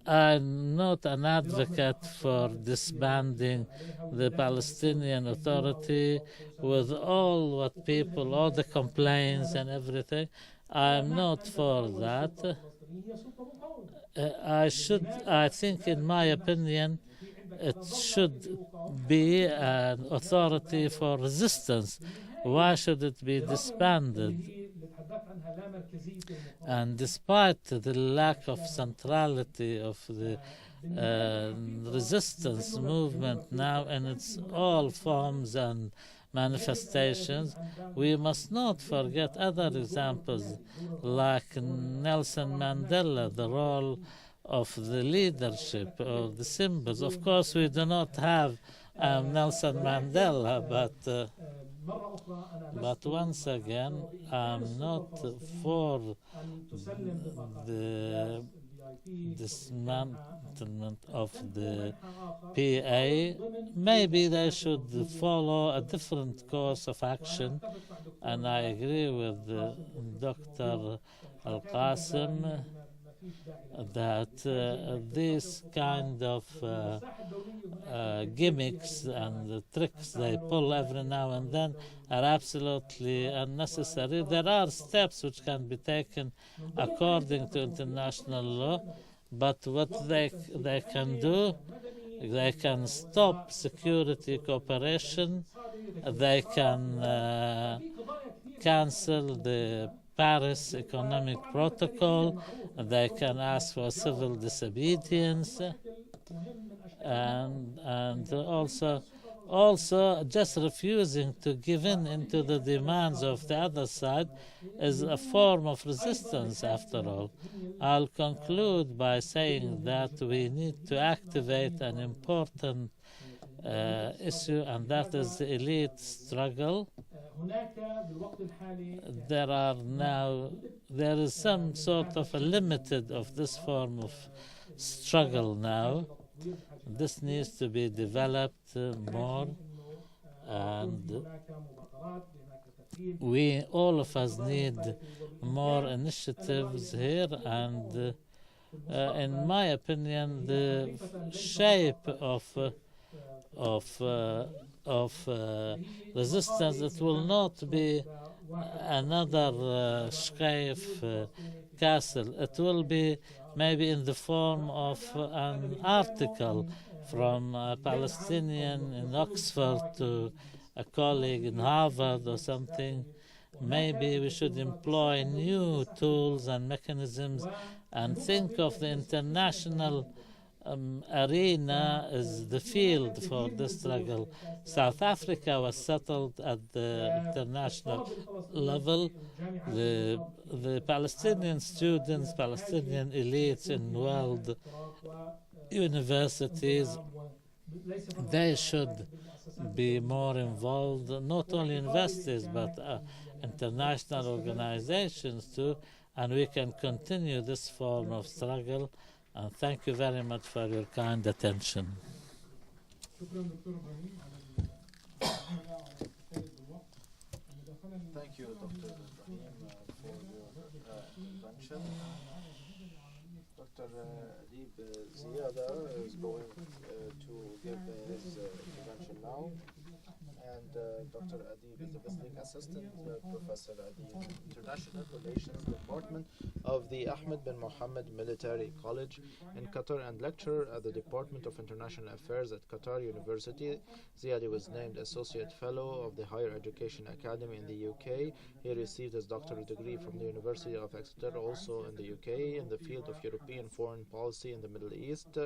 I'm not an advocate for disbanding the Palestinian Authority with all the complaints and everything. I'm not for that. I think, in my opinion, it should be an authority for resistance. Why should it be disbanded? And despite the lack of centrality of the resistance movement now in its all forms and manifestations, we must not forget other examples like Nelson Mandela, the role of the leadership or the symbols. Of course, we do not have Nelson Mandela, but once again, I'm not for the dismantlement of the PA. Maybe they should follow a different course of action, and I agree with Dr. Al-Qasim that these kind of gimmicks and tricks they pull every now and then are absolutely unnecessary. There are steps which can be taken according to international law, but what they can do, they can stop security cooperation, they can cancel the Paris Economic Protocol, they can ask for civil disobedience, and also just refusing to give in into the demands of the other side is a form of resistance after all. I'll conclude by saying that we need to activate an important issue, and that is the elite struggle. There is some sort of a limited of this form of struggle now. This needs to be developed more, and we, all of us, need more initiatives here, and in my opinion, the shape of resistance, it will not be another Schreif castle. It will be maybe in the form of an article from a Palestinian in Oxford to a colleague in Harvard or something. Maybe we should employ new tools and mechanisms and think of the international arena as the field for this struggle. South Africa was settled at the international level. The Palestinian students, Palestinian elites in world universities, they should be more involved, not only universities, but international organizations too, and we can continue this form of struggle. And thank you very much for your kind attention. Thank you, Dr. Ibrahim, for your intervention. Dr. Adeeb Ziadeh is going to give his intervention now. And Dr. Adeeb is a visiting assistant professor at the International Relations Department of the Ahmed bin Mohammed Military College in Qatar and lecturer at the Department of International Affairs at Qatar University. Ziadeh was named Associate Fellow of the Higher Education Academy in the UK. He received his doctorate degree from the University of Exeter, also in the UK, in the field of European foreign policy in the Middle East.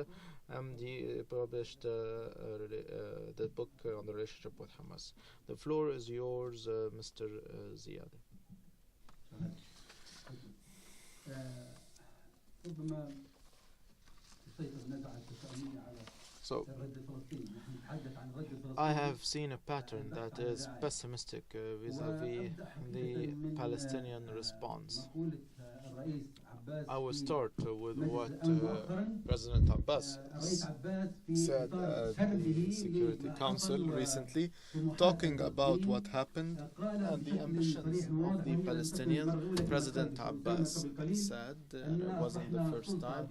He published the book on the relationship with Hamas. The floor is yours, Mr. Ziadeh. So, I have seen a pattern that is pessimistic vis-à-vis the Palestinian response. I will start with what President Abbas said at the Security Council recently, talking about what happened and the ambitions of the Palestinians. President Abbas said, and it wasn't the first time,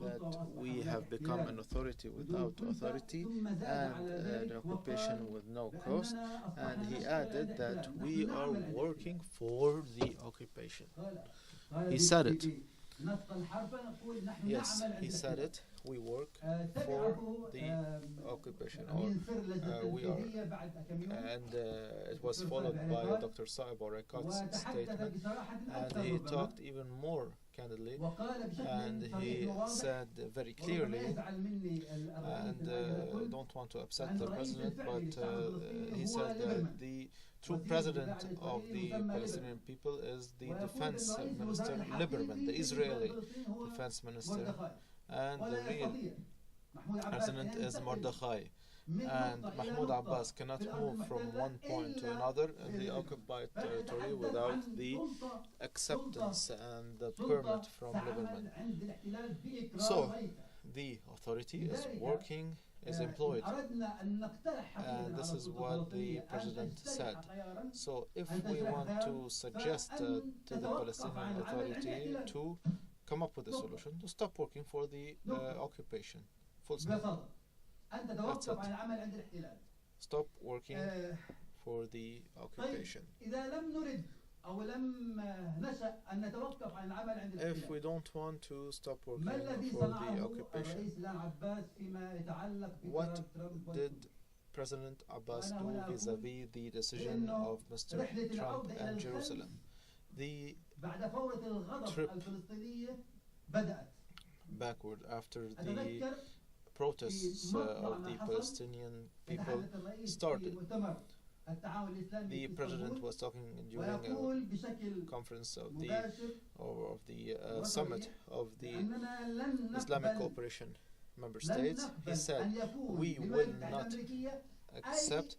that we have become an authority without authority and an occupation with no cost, and he added that we are working for the occupation. He said it. Yes, he said it. We work for the occupation, or we are. And it was followed by Dr. Saib or Wilcox's statement, and he talked even more candidly, and he said very clearly, and don't want to upset the president, but he said that the true president of the Palestinian people is the defense minister Lieberman, the Israeli defense minister, and the real president is Mordechai. And Mahmoud Abbas cannot move from one point to another in the occupied territory without the acceptance and the permit from Lieberman. So the authority is working, is employed, and this is what the president said. So if we want to suggest to the Palestinian Authority to come up with a solution to stop working for the occupation, full stop. That's it. Stop working for the occupation. If we don't want to stop working for the occupation, what did President Abbas do vis-à-vis the decision of Mr. Trump and Jerusalem? The trip backward after the protests of the Palestinian people started. The president was talking during a conference of the summit of the Islamic Cooperation member states. He said, we will not accept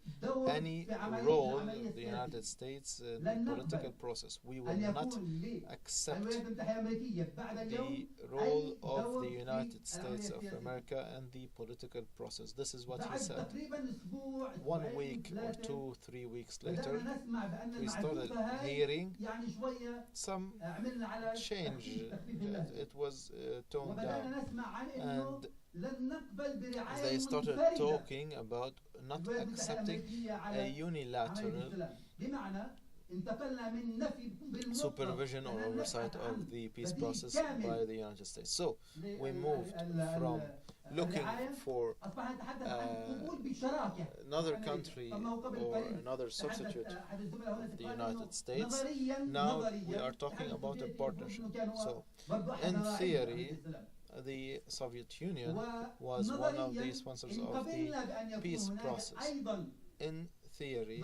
any role of the United States in the political process. We will not accept the role of the United States of America and the political process. This is what he said. 1 week or 2, 3 weeks later, we started hearing some change. It was toned down, and they started talking about not accepting a unilateral supervision or oversight of the peace process by the United States. So we moved from looking for another country or another substitute of the United States. Now we are talking about a partnership. So in theory, the Soviet Union was one of the sponsors of the peace process. In theory,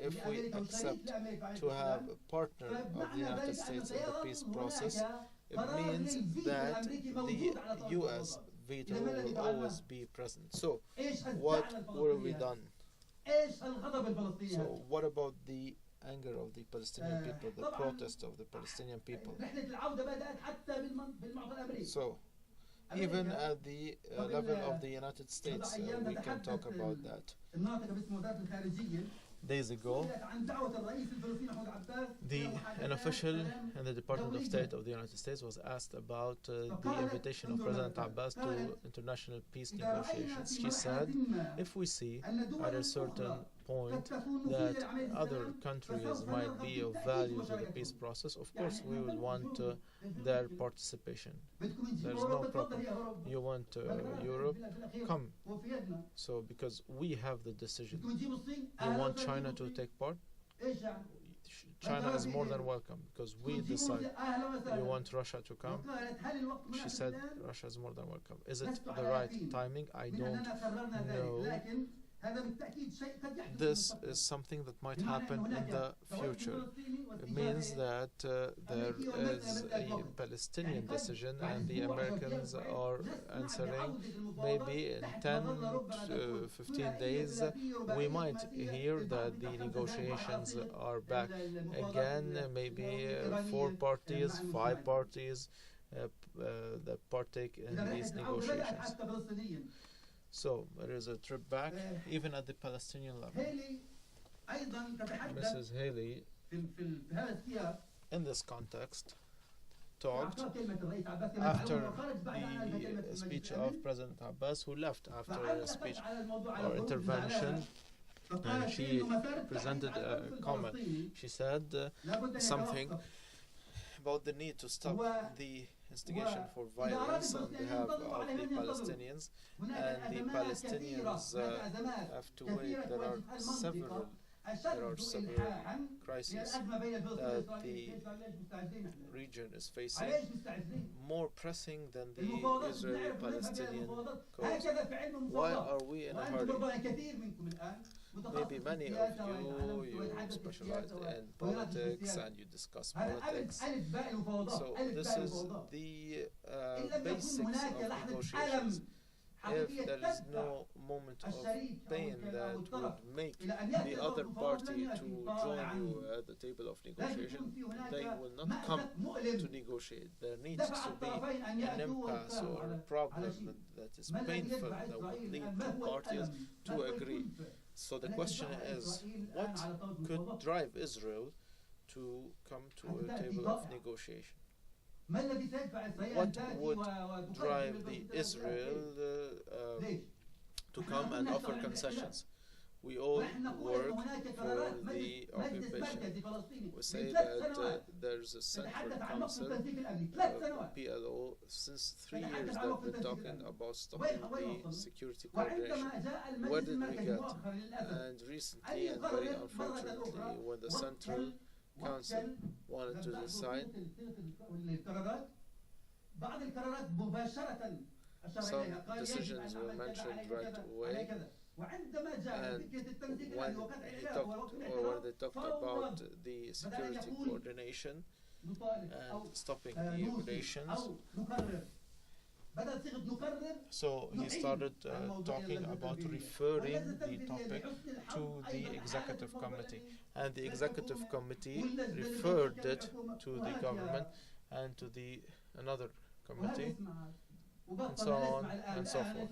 if we accept to have a partner of the United States in the peace process, it means that the US veto will always be present. So, what were we done? So, what about the anger of the Palestinian people, the protest of the Palestinian people? So, even at the level of the United States, we can talk about that. Days ago, an official in the Department of State of the United States was asked about the invitation of President Abbas to international peace negotiations. She said, if we see at a certain point that other countries might be of value to the peace process, of course we would want their participation. There's no problem. You want Europe? Come. So, because we have the decision. You want China to take part? China is more than welcome, because we decide. You want Russia to come? She said Russia is more than welcome. Is it the right timing? I don't know. This is something that might happen in the future. It means that there is a Palestinian decision and the Americans are answering maybe in 10 to 15 days. We might hear that the negotiations are back again, maybe 4 parties, 5 parties that partake in these negotiations. So there is a trip back, even at the Palestinian level. Mrs. Haley, in this context, talked after the speech of President Abbas, who left after a speech or intervention, and she presented a comment. She said something about the need to stop the instigation for violence on behalf of the Palestinians, and the Palestinians have to wait. There are several crises that the region is facing, more pressing than the Israeli-Palestinian cause. Why are we in a hurry? Maybe many of you specialize in politics and you discuss politics. So this is the basics of negotiations. If there is no moment of pain that would make the other party to join you at the table of negotiation, they will not come to negotiate. There needs to be an impasse or a problem that is painful that would lead two parties to agree. So the question is, what could drive Israel to come to a table of negotiation? What would drive the Israel to come and offer concessions? We all work for the occupation. We say that there's a central council, PLO, since 3 years they've been talking about stopping the security coordination. Where did we get? And recently, and very unfortunately, when the central council wanted to decide, some decisions were mentioned right away, and when they talked about the security coordination and stopping the relations, so he started talking about referring the topic to the executive committee, and the executive committee referred it to the government and to the another committee, and so on and so forth.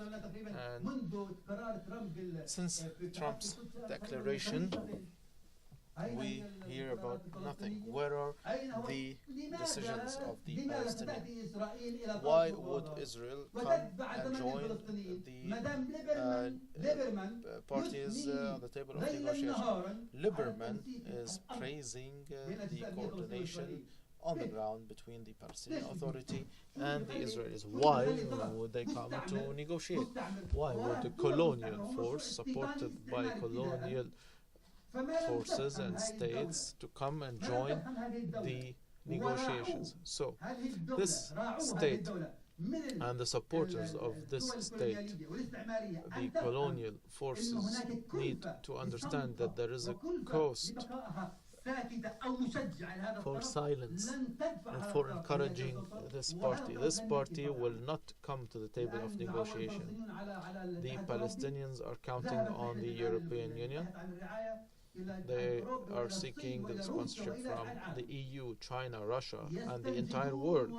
And since Trump's declaration, we hear about nothing. Where are the decisions of the Palestinians? Why would Israel come and join the parties on the table of negotiation? Lieberman is praising the coordination on the ground between the Palestinian Authority and the Israelis. Why would they come to negotiate? Why would the colonial force, supported by colonial forces and states, to come and join the negotiations? So this state and the supporters of this state, the colonial forces, need to understand that there is a cost for silence and for encouraging this party. This party will not come to the table of negotiation. The Palestinians are counting on the European Union. They are seeking the sponsorship from the EU, China, Russia, and the entire world.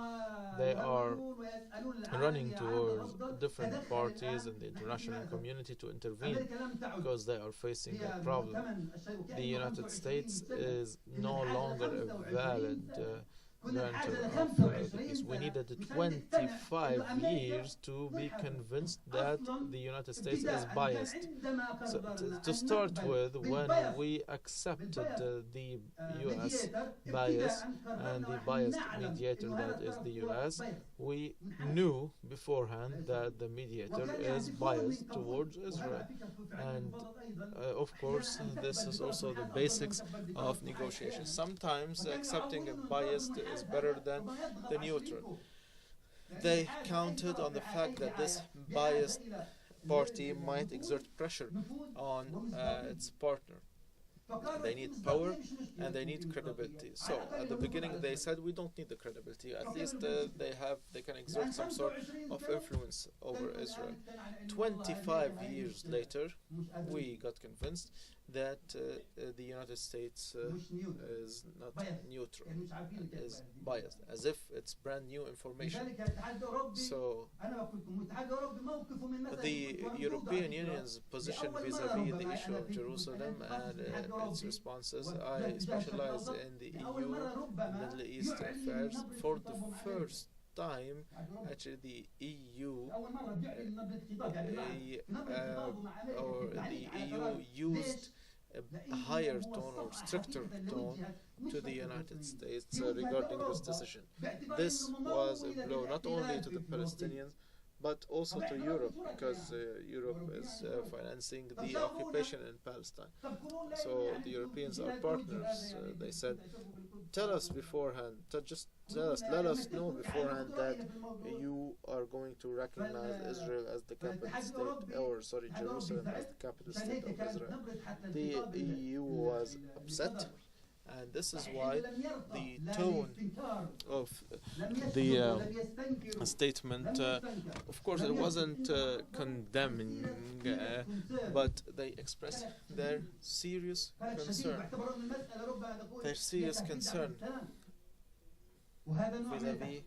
They are running towards different parties in the international community to intervene because they are facing a problem. The United States is no longer a valid grantor of peace. We needed 25 years to be convinced that the United States is biased. So to start with, when we accepted the US bias and the biased mediator that is the US, we knew beforehand that the mediator is biased towards Israel. And of course, this is also the basics of negotiation. Sometimes accepting a biased is better than the neutral. They counted on the fact that this biased party might exert pressure on its partner. They need power and they need credibility. So at the beginning they said, we don't need the credibility. At least they can exert some sort of influence over Israel. 25 years later, we got convinced, that the United States is not neutral, and is biased, as if it's brand new information. So the European Union's position vis-à-vis the issue of Jerusalem and its responses, I specialize in the EU Middle East affairs. For the first time, actually, the EU used a higher tone or stricter tone to the United States regarding this decision. This was a blow not only to the Palestinians but also to Europe, because Europe is financing the occupation in Palestine. So the Europeans are partners. They said, tell us beforehand, just tell us, let us know beforehand that you are going to recognize Israel as the capital state, or sorry, Jerusalem as the capital state of Israel. The EU was upset, and this is why the tone of the statement, of course, it wasn't condemning, but they expressed their serious concern. Their serious concern vis-à-vis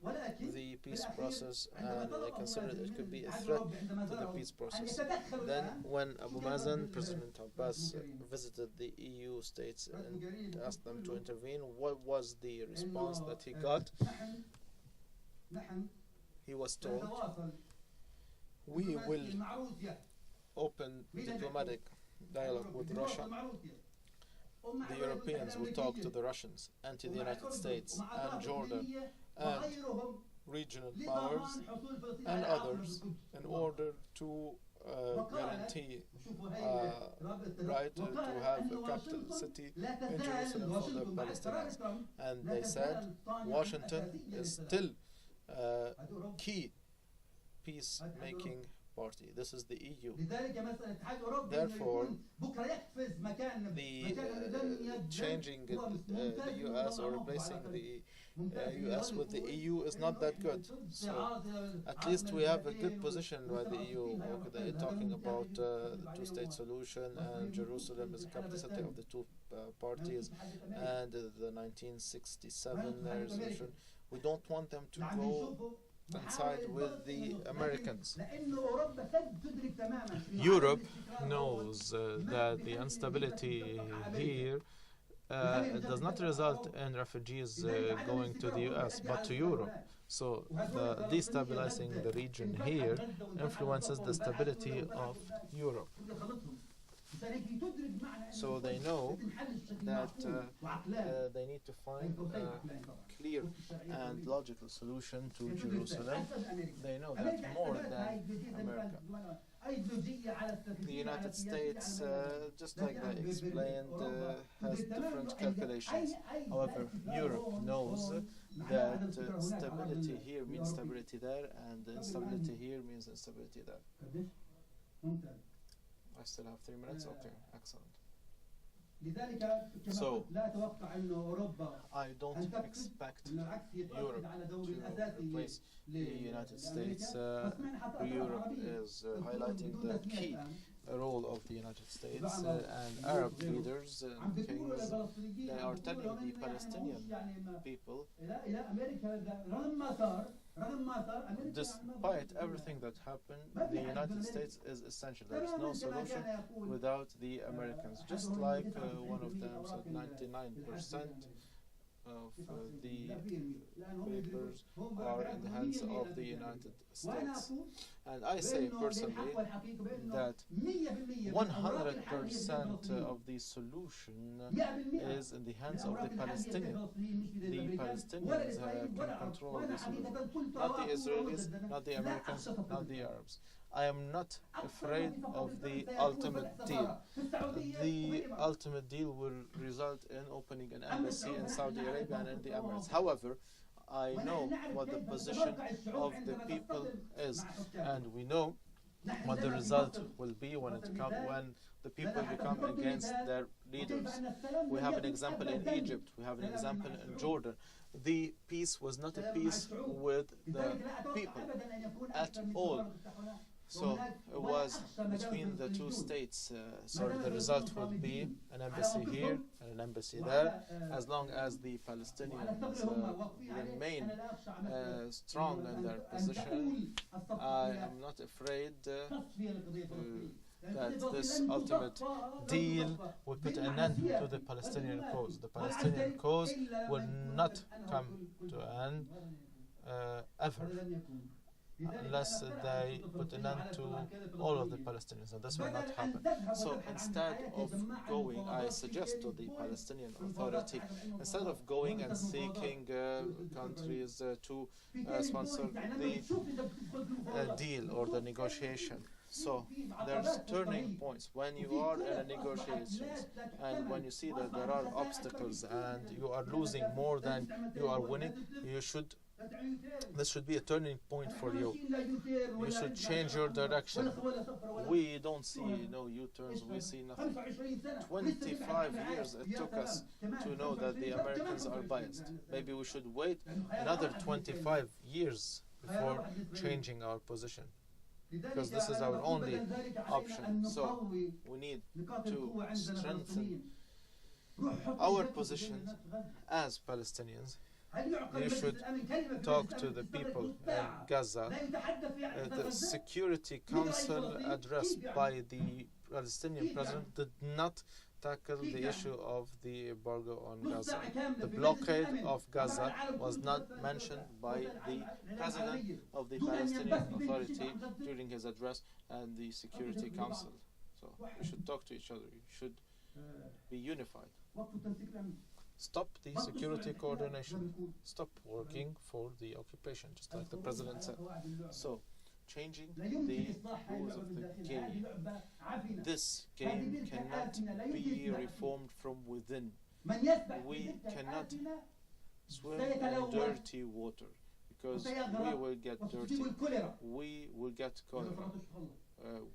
the peace process, and they considered it could be a threat to the peace process. Then when Abu Mazen, President Abbas, visited the EU states and asked them to intervene, what was the response that he got? He was told, we will open diplomatic dialogue with Russia. The Europeans will talk to the Russians and to the United States and Jordan and regional powers and others in order to guarantee right to have a capital city in Jerusalem for the Palestinians. And they said Washington is still key peace-making party. This is the EU. Therefore, the changing the US or replacing the US with the EU is not that good. So at least we have a good position by the EU. They're talking about the two-state solution, and Jerusalem is the capital city of the two parties, and the 1967 resolution. We don't want them to go inside with the Americans. Europe knows that the instability here does not result in refugees going to the US, but to Europe. So destabilizing the region here influences the stability of Europe. So they know that they need to find a clear and logical solution to Jerusalem. They know that more than America. The United States, just like I explained, has different calculations. However, Europe knows that stability here means stability there, and instability here means instability there. I still have 3 minutes? Okay, excellent. So, I don't expect Europe to replace the United States. Europe is highlighting the key role of the United States, and Arab leaders and kings, they are telling the Palestinian people, despite everything that happened, the United States is essential. There is no solution without the Americans. Just like one of them said, 99% of the papers are in the hands of the United States. And I say personally that 100% of the solution is in the hands of the Palestinians. The Palestinians can control the solution. Not the Israelis, not the Americans, not the Arabs. I am not afraid of the ultimate deal. The ultimate deal will result in opening an embassy in Saudi Arabia and in the Emirates. However, I know what the position of the people is, and we know what the result will be when the people become against their leaders. We have an example in Egypt, we have an example in Jordan. The peace was not a peace with the people at all. So it was between the two states, so the result would be an embassy here and an embassy there, as long as the Palestinians remain strong in their position. I am not afraid that this ultimate deal will put an end to the Palestinian cause. The Palestinian cause will not come to an end ever, unless they put an end to all of the Palestinians, and this will not happen. So instead of going, I suggest to the Palestinian Authority, instead of going and seeking countries to sponsor the deal or the negotiation. So there's turning points when you are in a negotiations, and when you see that there are obstacles and you are losing more than you are winning, this should be a turning point for you. You should change your direction. We don't see no U-turns, we see nothing. 25 years it took us to know that the Americans are biased. Maybe we should wait another 25 years before changing our position, because this is our only option. So we need to strengthen our position as Palestinians. You should talk to the people in Gaza. The Security Council address by the Palestinian president did not tackle the issue of the embargo on Gaza. The blockade of Gaza was not mentioned by the president of the Palestinian Authority during his address and the Security Council. So we should talk to each other. We should be unified. Stop the security coordination. Stop working for the occupation, just like the president said. So, changing the rules of the game. This game cannot be reformed from within. We cannot swim in dirty water, because we will get dirty. We will get cholera.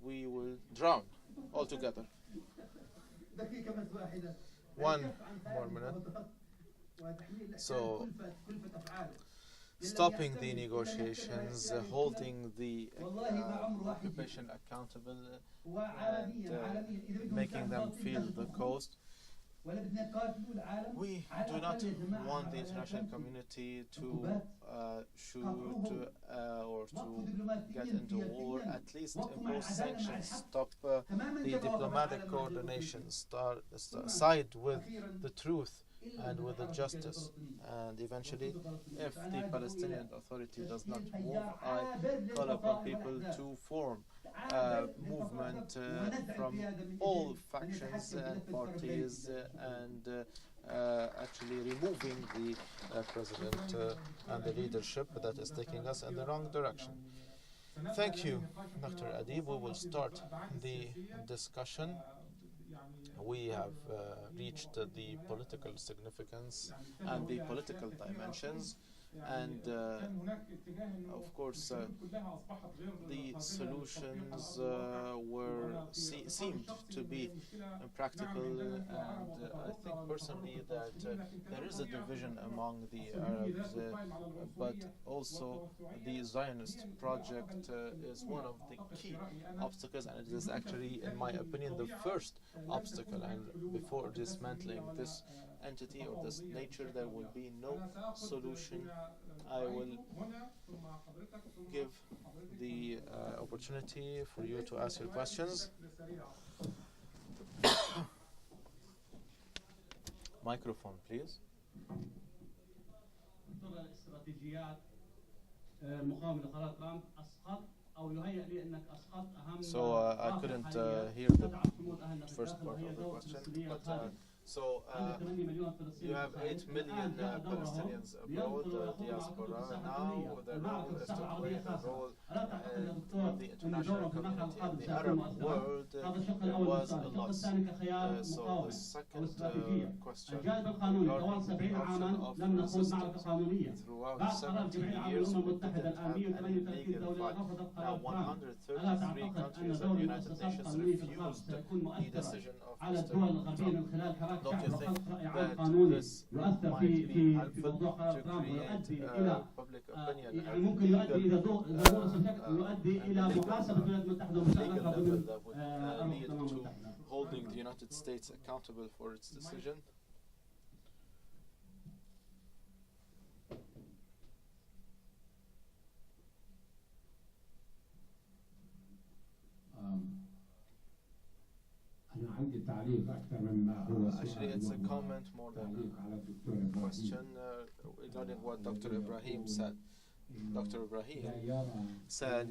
We will drown altogether. One more minute. So, stopping the negotiations, holding the occupation accountable, and making them feel the cost. We do not want the international community to shoot or to get into war. At least impose sanctions, stop the diplomatic coordination, side with the truth and with the justice. And eventually, if the Palestinian Authority does not move, I call upon people to form a movement from all factions and parties and actually removing the president and the leadership that is taking us in the wrong direction. Thank you, Dr. Adeeb. We will start the discussion. We have reached the political significance and the political dimensions, and of course the solutions seemed to be impractical, and I think personally that there is a division among the Arabs, but also the Zionist project is one of the key obstacles, and it is actually, in my opinion, the first obstacle, and before dismantling this entity or this nature, there will be no solution. I will give the opportunity for you to ask your questions. Microphone, please. So I couldn't hear the first part of the question, but so you have 8 million Palestinians abroad, diaspora. Now their role is to play the role in the international community. In the Arab world, there was a loss. So the second question regarding the option of resistance. Throughout 70 years, we didn't have any legal fight. Now 133 countries of the United Nations refused the decision of Mr. Trump. Don't you think that this might be helpful to create public opinion at legal level that would lead to holding the United States accountable for its decision? Actually, it's a comment more than a question regarding what Dr. Ibrahim said. Dr. Ibrahim said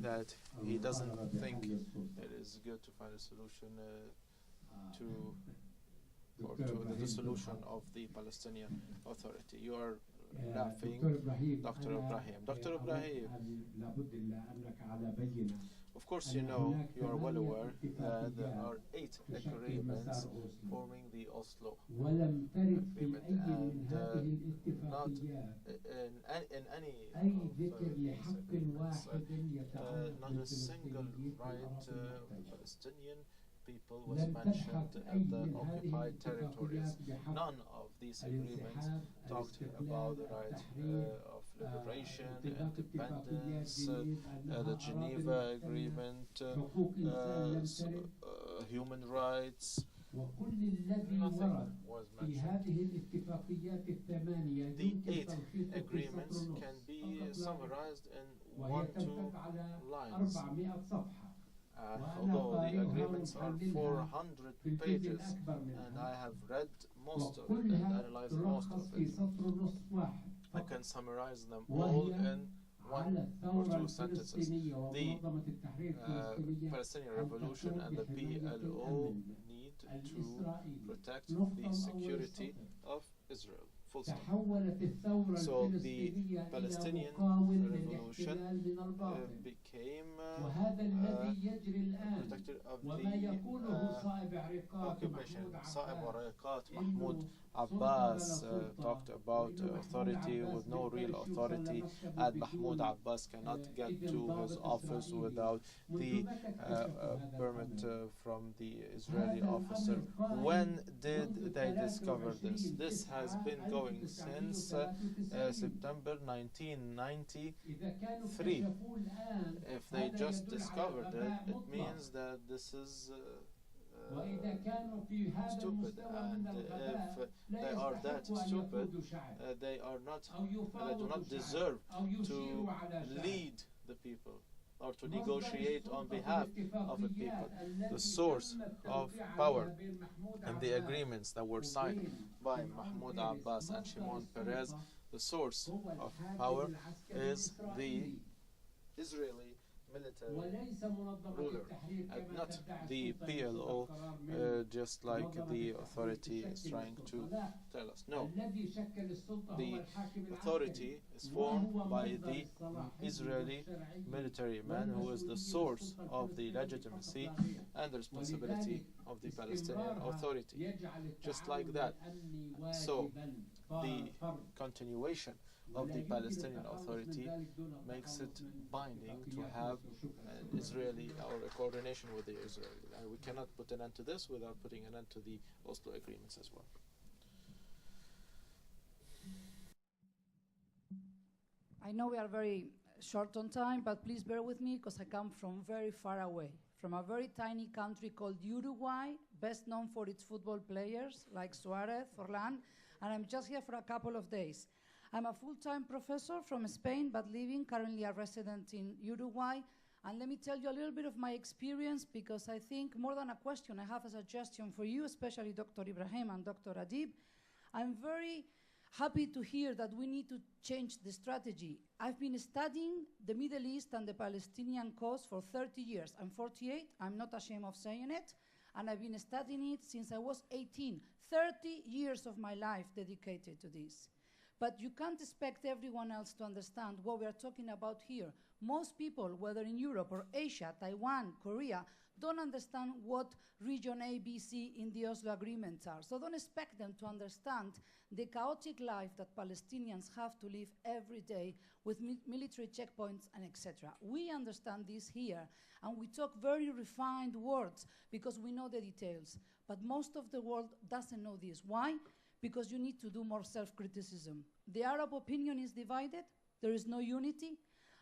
that he doesn't think it is good to find a solution to the dissolution of the Palestinian Authority. You are laughing, Dr. Ibrahim. Dr. Ibrahim, of course you know, you are well aware that there are 8 agreements forming the Oslo Agreement, and not in any of these agreements, not a single right of the Palestinian people was mentioned at the occupied territories. None of these agreements talked about the right of liberation, independence, the Geneva Agreement, human rights. Nothing was mentioned. The 8 agreements can be summarized in 1-2 lines. Although the agreements are 400 pages, and I have read most of it and analyzed most of it, I can summarize them all in 1 or 2 sentences. The Palestinian Revolution and the PLO need to protect the security of Israel. Full stop. So the Palestinian Revolution became protector of the occupation. Sa'ib wa Rayqat Mahmoud Abbas talked about authority with no real authority, and Mahmoud Abbas cannot get to his office without the permit from the Israeli officer. When did they discover this? This has been going since September 1993. If they just discovered it, it means that this is stupid, and if they are that stupid, they do not deserve to lead the people or to negotiate on behalf of the people. The source of power and the agreements that were signed by Mahmoud Abbas and Shimon Peres, the source of power is the Israeli military ruler, and not the PLO, just like the authority is trying to tell us. No, the authority is formed by the Israeli military man, who is the source of the legitimacy and the responsibility of the Palestinian Authority, just like that. So the continuation of the Palestinian Authority makes it binding to have an Israeli or a coordination with the Israeli. And we cannot put an end to this without putting an end to the Oslo agreements as well. I know we are very short on time, but please bear with me because I come from very far away, from a very tiny country called Uruguay, best known for its football players like Suarez, Forlan, and I'm just here for a couple of days. I'm a full-time professor from Spain, but living currently a resident in Uruguay. And let me tell you a little bit of my experience, because I think more than a question, I have a suggestion for you, especially Dr. Ibrahim and Dr. Adeeb. I'm very happy to hear that we need to change the strategy. I've been studying the Middle East and the Palestinian cause for 30 years. I'm 48, I'm not ashamed of saying it, and I've been studying it since I was 18. 30 years of my life dedicated to this. But you can't expect everyone else to understand what we are talking about here. Most people, whether in Europe or Asia, Taiwan, Korea, don't understand what region A, B, C in the Oslo agreements are. So don't expect them to understand the chaotic life that Palestinians have to live every day with military checkpoints and etc. We understand this here, and we talk very refined words because we know the details. But most of the world doesn't know this. Why? Because you need to do more self-criticism. The Arab opinion is divided. There is no unity.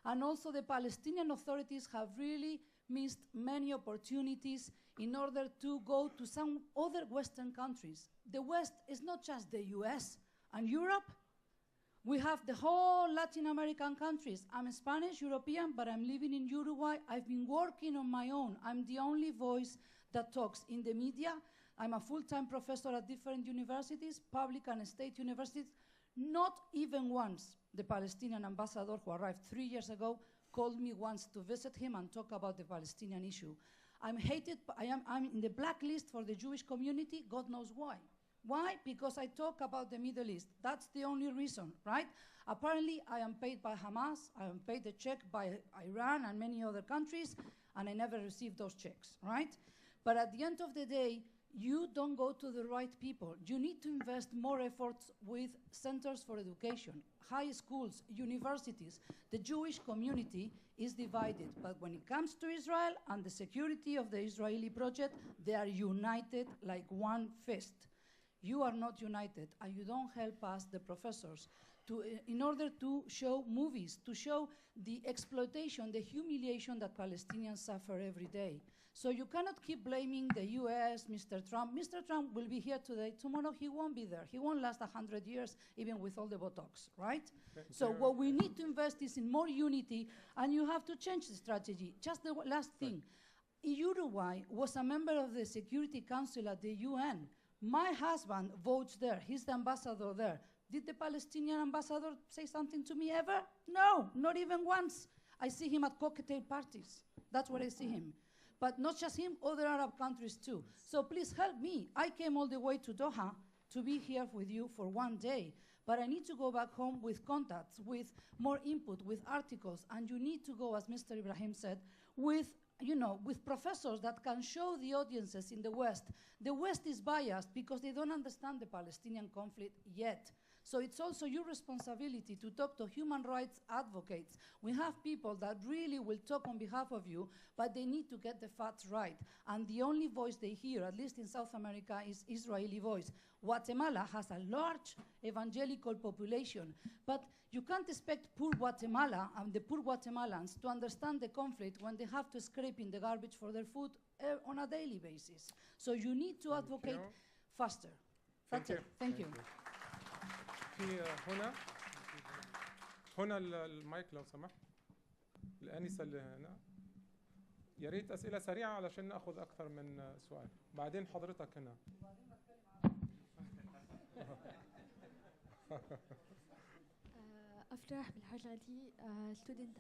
And also the Palestinian authorities have really missed many opportunities in order to go to some other Western countries. The West is not just the US and Europe. We have the whole Latin American countries. I'm Spanish, European, but I'm living in Uruguay. I've been working on my own. I'm the only voice that talks in the media. I'm a full-time professor at different universities, public and state universities. Not even once the Palestinian ambassador who arrived 3 years ago called me once to visit him and talk about the Palestinian issue. I'm hated, I'm in the blacklist for the Jewish community, God knows why. Why? Because I talk about the Middle East. That's the only reason, right? Apparently, I am paid by Hamas, I am paid a check by Iran and many other countries, and I never received those checks, right? But at the end of the day, you don't go to the right people. You need to invest more efforts with centers for education, high schools, universities. The Jewish community is divided, but when it comes to Israel and the security of the Israeli project, they are united like one fist. You are not united, and you don't help us, the professors, in order to show movies, to show the exploitation, the humiliation that Palestinians suffer every day. So you cannot keep blaming the US, Mr. Trump. Mr. Trump will be here today. Tomorrow he won't be there. He won't last 100 years, even with all the Botox, right? So what we need to invest is in more unity, and you have to change the strategy. Just the last thing. Uruguay was a member of the Security Council at the UN. My husband votes there. He's the ambassador there. Did the Palestinian ambassador say something to me ever? No, not even once. I see him at cocktail parties. That's where I see him. But not just him, other Arab countries too. So please help me. I came all the way to Doha to be here with you for one day. But I need to go back home with contacts, with more input, with articles. And you need to go, as Mr. Ibrahim said, with professors that can show the audiences in the West. The West is biased because they don't understand the Palestinian conflict yet. So it's also your responsibility to talk to human rights advocates. We have people that really will talk on behalf of you, but they need to get the facts right. And the only voice they hear, at least in South America, is Israeli voice. Guatemala has a large evangelical population, but you can't expect poor Guatemala and the poor Guatemalans to understand the conflict when they have to scrape in the garbage for their food on a daily basis. So you need to advocate faster. That's it. Thank you. في هنا المايك لو سمحت، الآنسة اللي هنا. يا ريت أسئلة سريعة علشان ناخذ أكثر من سؤال. بعدين حضرتك هنا. أفرح بالحاجة دي student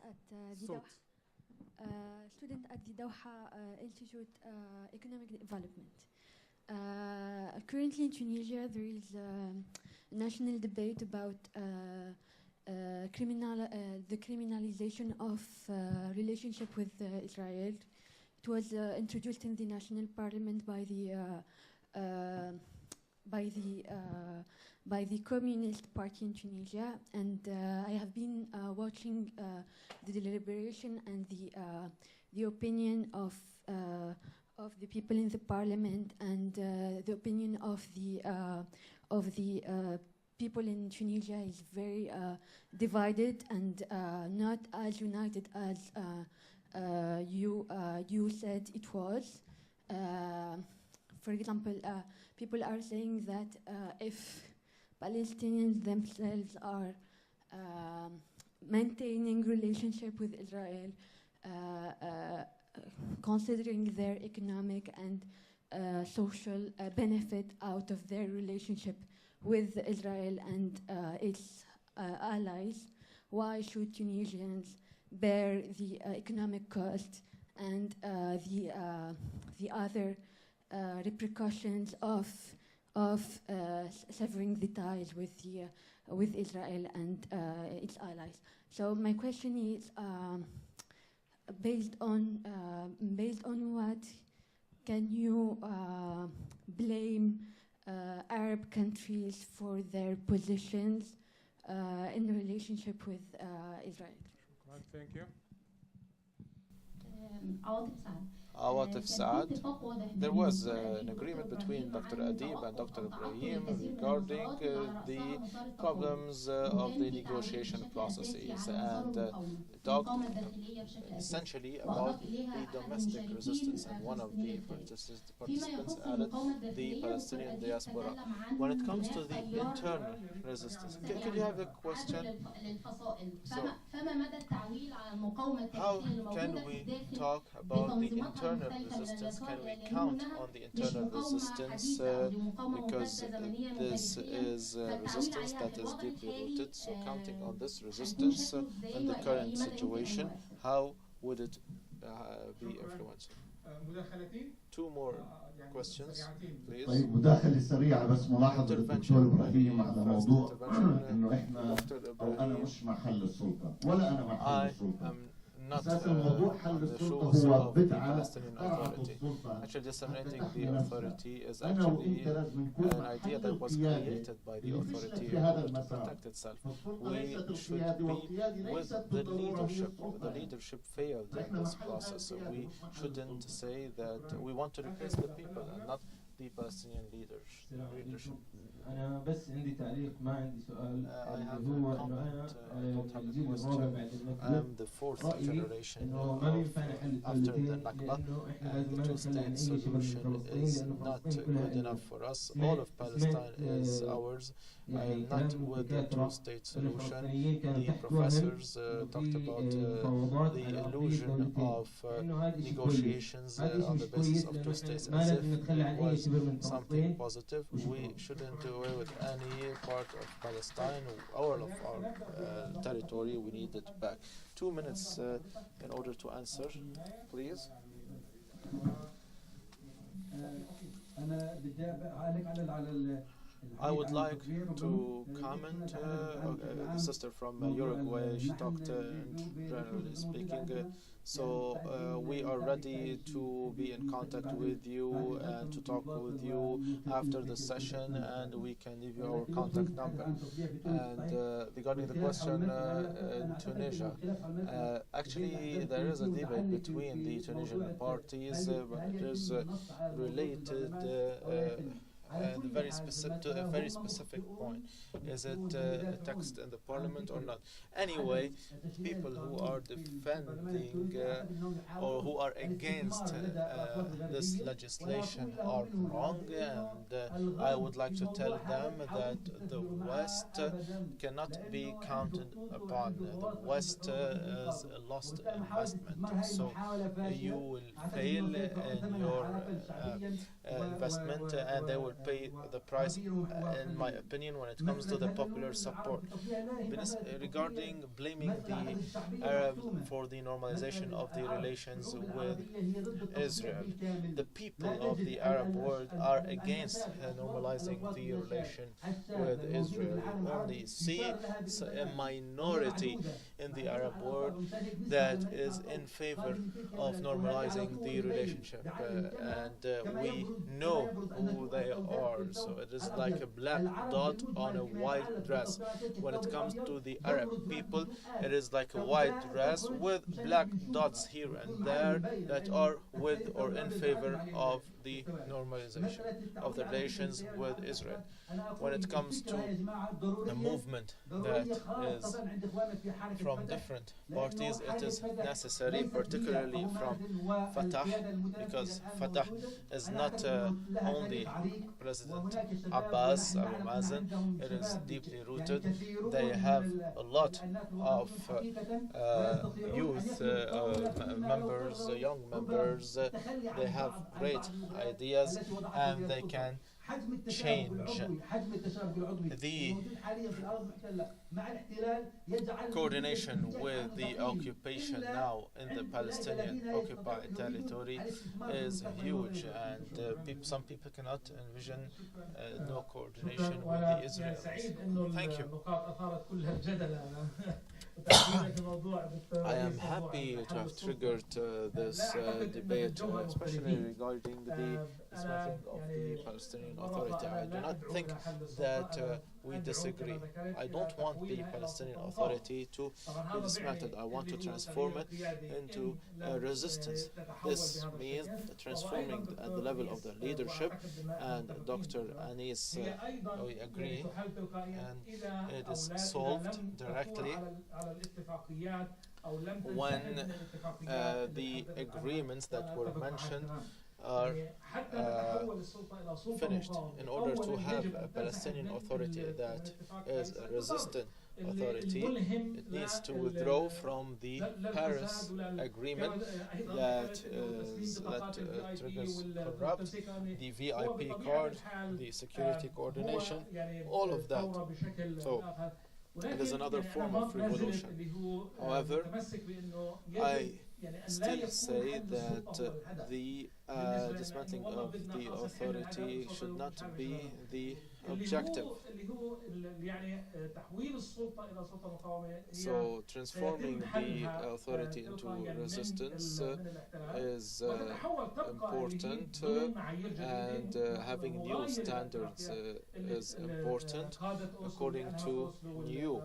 at the Doha Institute Economic Development. Currently in Tunisia, there is a national debate about the criminalization of relationship with Israel. It was introduced in the national parliament by the Communist Party in Tunisia, and I have been watching the deliberation and the opinion of the people in the parliament and the opinion of the people in Tunisia is very divided and not as united as you said it was. For example, people are saying that if Palestinians themselves are maintaining relationship with Israel, considering their economic and social benefit out of their relationship with Israel and its allies, why should Tunisians bear the economic cost and the other repercussions of severing the ties with the with Israel and its allies. So my question is, based on what can you blame Arab countries for their positions in the relationship with Israel? Thank you. Awatif Saad. There was an agreement between Dr. Adeeb and Dr. Ibrahim regarding the problems of the negotiation processes and talked essentially about the domestic resistance, and one of the participants added the Palestinian diaspora. When it comes to the internal resistance, could you have a question? So, how can we talk about the internal resistance? Can we count on the internal resistance? Because this is resistance that is deeply rooted. So counting on this resistance in the current situation, how would it be influenced? Two more questions, please. طيب مداخلة سريعة بس ملاحظة للدكتور إبراهيم على موضوع إنه إحنا أو أنا مش محل السلطة ولا أنا محل السلطة. أساس الموضوع حل السلطة هو بدعة اخترعت السلطة. Actually, disseminating the authority is actually an idea that was created by the authority in order to protect itself. We should be with the leadership. The leadership failed in this process, so we shouldn't say that we want to replace the people and not the Palestinian leadership. أنا بس عندي تعليق ما عندي سؤال اللي هو إنه أنا الجيل الرابع بعد I'm the fourth generation إنه ما بينفع نحل after the الدولتين Nakba, لأنه إحنا and لازم the ما نتخلى عن two-state أي شبر من solution فلسطين is لأنه not فلسطين good كلها enough for us. All of Palestine is ours. يعني Not كلام with the الدكاترة two-state solution. الفلسطينيين كانوا The تحت وهم professors talked about the illusion of negotiations on the basis of two states as if it was something positive. We shouldn't do away with any part of Palestine, all of our territory. We need it back. 2 minutes in order to answer, please. I would like to comment. The sister from Uruguay, she talked generally speaking. So we are ready to be in contact with you and to talk with you after the session, and we can leave you our contact number. And regarding the question in Tunisia, actually there is a debate between the Tunisian parties, but it is related and very specific to a very specific point. Is it a text in the parliament or not? Anyway, people who are defending or who are against this legislation are wrong, and I would like to tell them that the West cannot be counted upon. The West is a lost investment, so you will fail in your investment, and they will pay the price, in my opinion, when it comes to the popular support. Regarding blaming the Arab for the normalization of the relations with Israel, the people of the Arab world are against normalizing the relation with Israel. You only see a minority in the Arab world that is in favor of normalizing the relationship, and we know who they are. So it is like a black dot on a white dress. When it comes to the Arab people, it is like a white dress with black dots here and there that are with or in favor of the normalization of the relations with Israel. When it comes to a movement that is from different parties, it is necessary, particularly from Fatah, because Fatah is not only President Abbas, Abu Mazen, it is deeply rooted. They have a lot of youth members, young members. They have great ideas, and they can change the coordination with the occupation now in the Palestinian occupied territory is huge, and some people cannot envision no coordination with the Israelis. Thank you. I am happy to have triggered this debate, especially regarding the dismantling of the Palestinian Authority. I do not think that we disagree. I don't want the Palestinian Authority to be dismantled. I want to transform it into resistance. This means transforming at the level of the leadership, and Dr. Anis, we agree, and it is solved directly when the agreements that were mentioned are finished. In order to have a Palestinian Authority that is a resistant authority, it needs to withdraw from the Paris Agreement that triggers corrupt, the VIP card, the security coordination, all of that. So it is another form of revolution. However, I still say that the dismantling of the authority should not be the objective. So transforming the authority into resistance is important, and having new standards is important according to new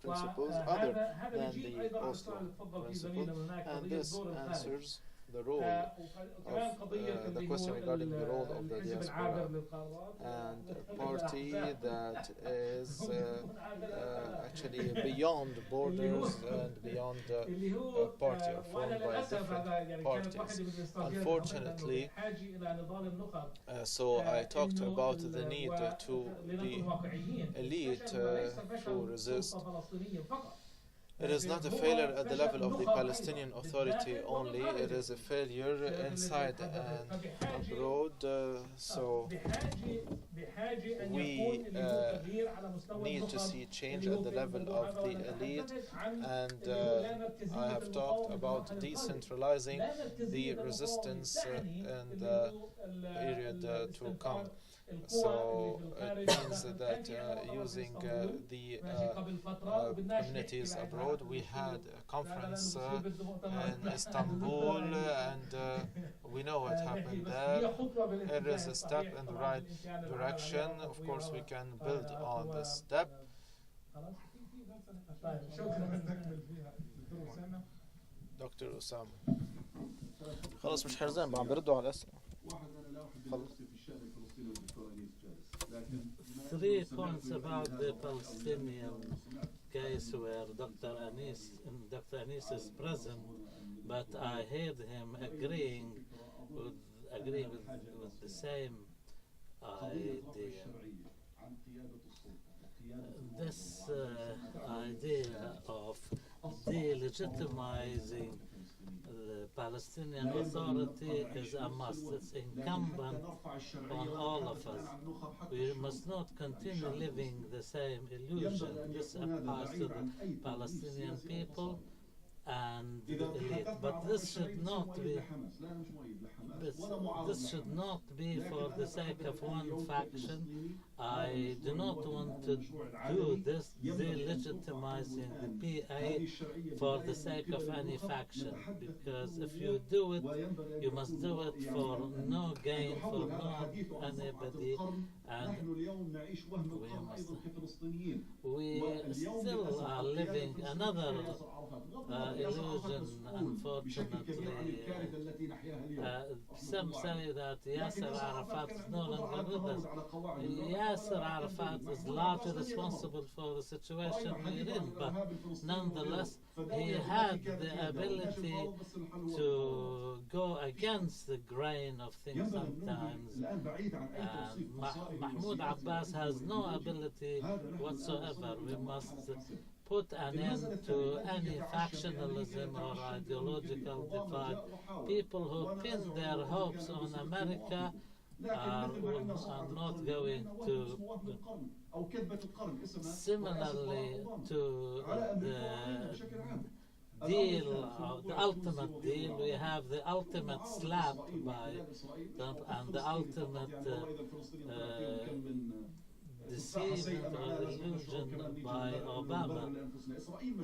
principles other than the Oslo principle, and this answers the role of the question regarding the role of the diaspora and a party that is actually beyond borders and beyond a party or formed by different parties. Unfortunately, so I talked about the need to the elite to resist. It is not a failure at the level of the Palestinian Authority only, it is a failure inside and abroad. So we need to see change at the level of the elite, and I have talked about decentralizing the resistance in the period to come. So it means that using the communities abroad, we had a conference in Istanbul, and we know what happened there. It is a step in the right direction. Of course, we can build on this step. Dr. Osama. خلاص مش حرزان عم بيردوا على الأسئلة. 3 points about the Palestinian case where Dr. Anis is present, but I heard him agreeing with the same idea. This idea of delegitimizing the Palestinian Authority is a must. It's incumbent on all of us. We must not continue living the same illusion. This applies to the Palestinian people and the elite. But this should not be for the sake of one faction. I do not want to do this delegitimizing the PA for the sake of any faction, because if you do it, you must do it for no gain, for anybody, and we still are living another illusion, unfortunately. Some say that Yasser Arafat is no longer with us. Yasser Arafat is largely responsible for the situation we're in, but nonetheless, he had the ability to go against the grain of things sometimes. Mahmoud Abbas has no ability whatsoever. We must put an end to any factionalism or ideological divide. People who pin their hopes on America are not going to, similarly to the deal, the ultimate deal, we have the ultimate slap by Trump and the ultimate deceiving or illusion by Obama.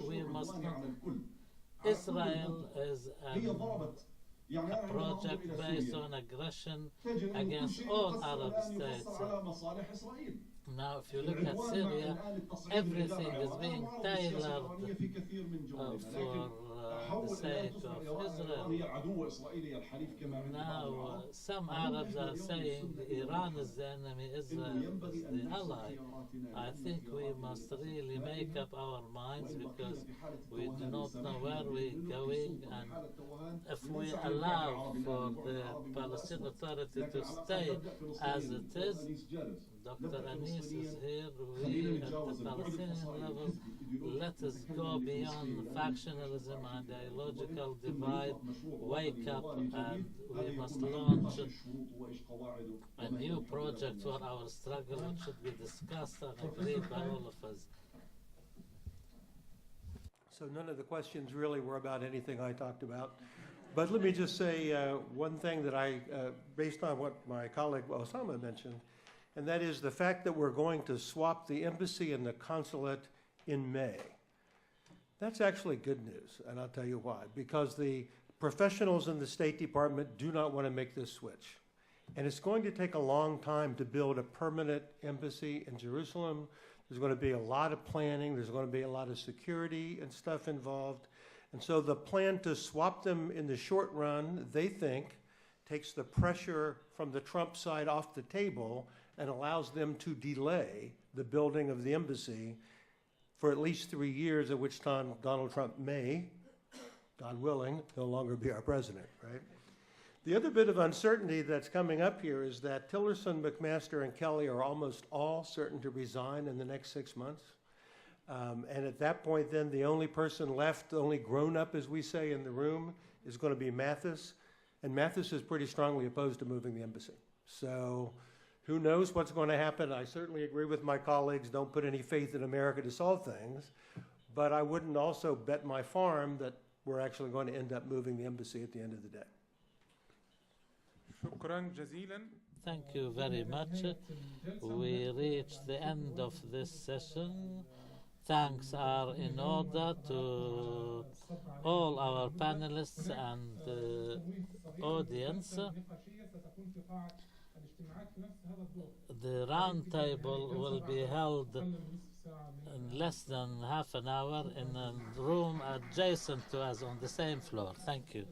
We must not. Israel is a project based on aggression against all Arab states. Now, if you look at Syria, everything is being tailored for the sake of Israel. Now, some Arabs are saying Iran is the enemy, Israel is the ally. I think we must really make up our minds because we do not know where we're going, and if we allow for the Palestinian Authority to stay as it is, Dr. Anis is here, we at the Palestinian level, let us go beyond factionalism and ideological divide, wake up, and we must launch a new project for our struggle which should be discussed and agreed by all of us. So none of the questions really were about anything I talked about. But let me just say one thing that based on what my colleague Osama mentioned, and that is the fact that we're going to swap the embassy and the consulate in May. That's actually good news, and I'll tell you why. Because the professionals in the State Department do not want to make this switch. And it's going to take a long time to build a permanent embassy in Jerusalem. There's going to be a lot of planning. There's going to be a lot of security and stuff involved. And so the plan to swap them in the short run, they think, takes the pressure from the Trump side off the table and allows them to delay the building of the embassy for at least 3 years, at which time Donald Trump may, God willing, no longer be our president, right? The other bit of uncertainty that's coming up here is that Tillerson, McMaster, and Kelly are almost all certain to resign in the next 6 months. And at that point, then, the only person left, the only grown-up, as we say, in the room is going to be Mathis. And Mathis is pretty strongly opposed to moving the embassy. So who knows what's going to happen? I certainly agree with my colleagues, don't put any faith in America to solve things. But I wouldn't also bet my farm that we're actually going to end up moving the embassy at the end of the day. Thank you very much. We reached the end of this session. Thanks are in order to all our panelists and audience. The round table will be held in less than half an hour in a room adjacent to us on the same floor. Thank you.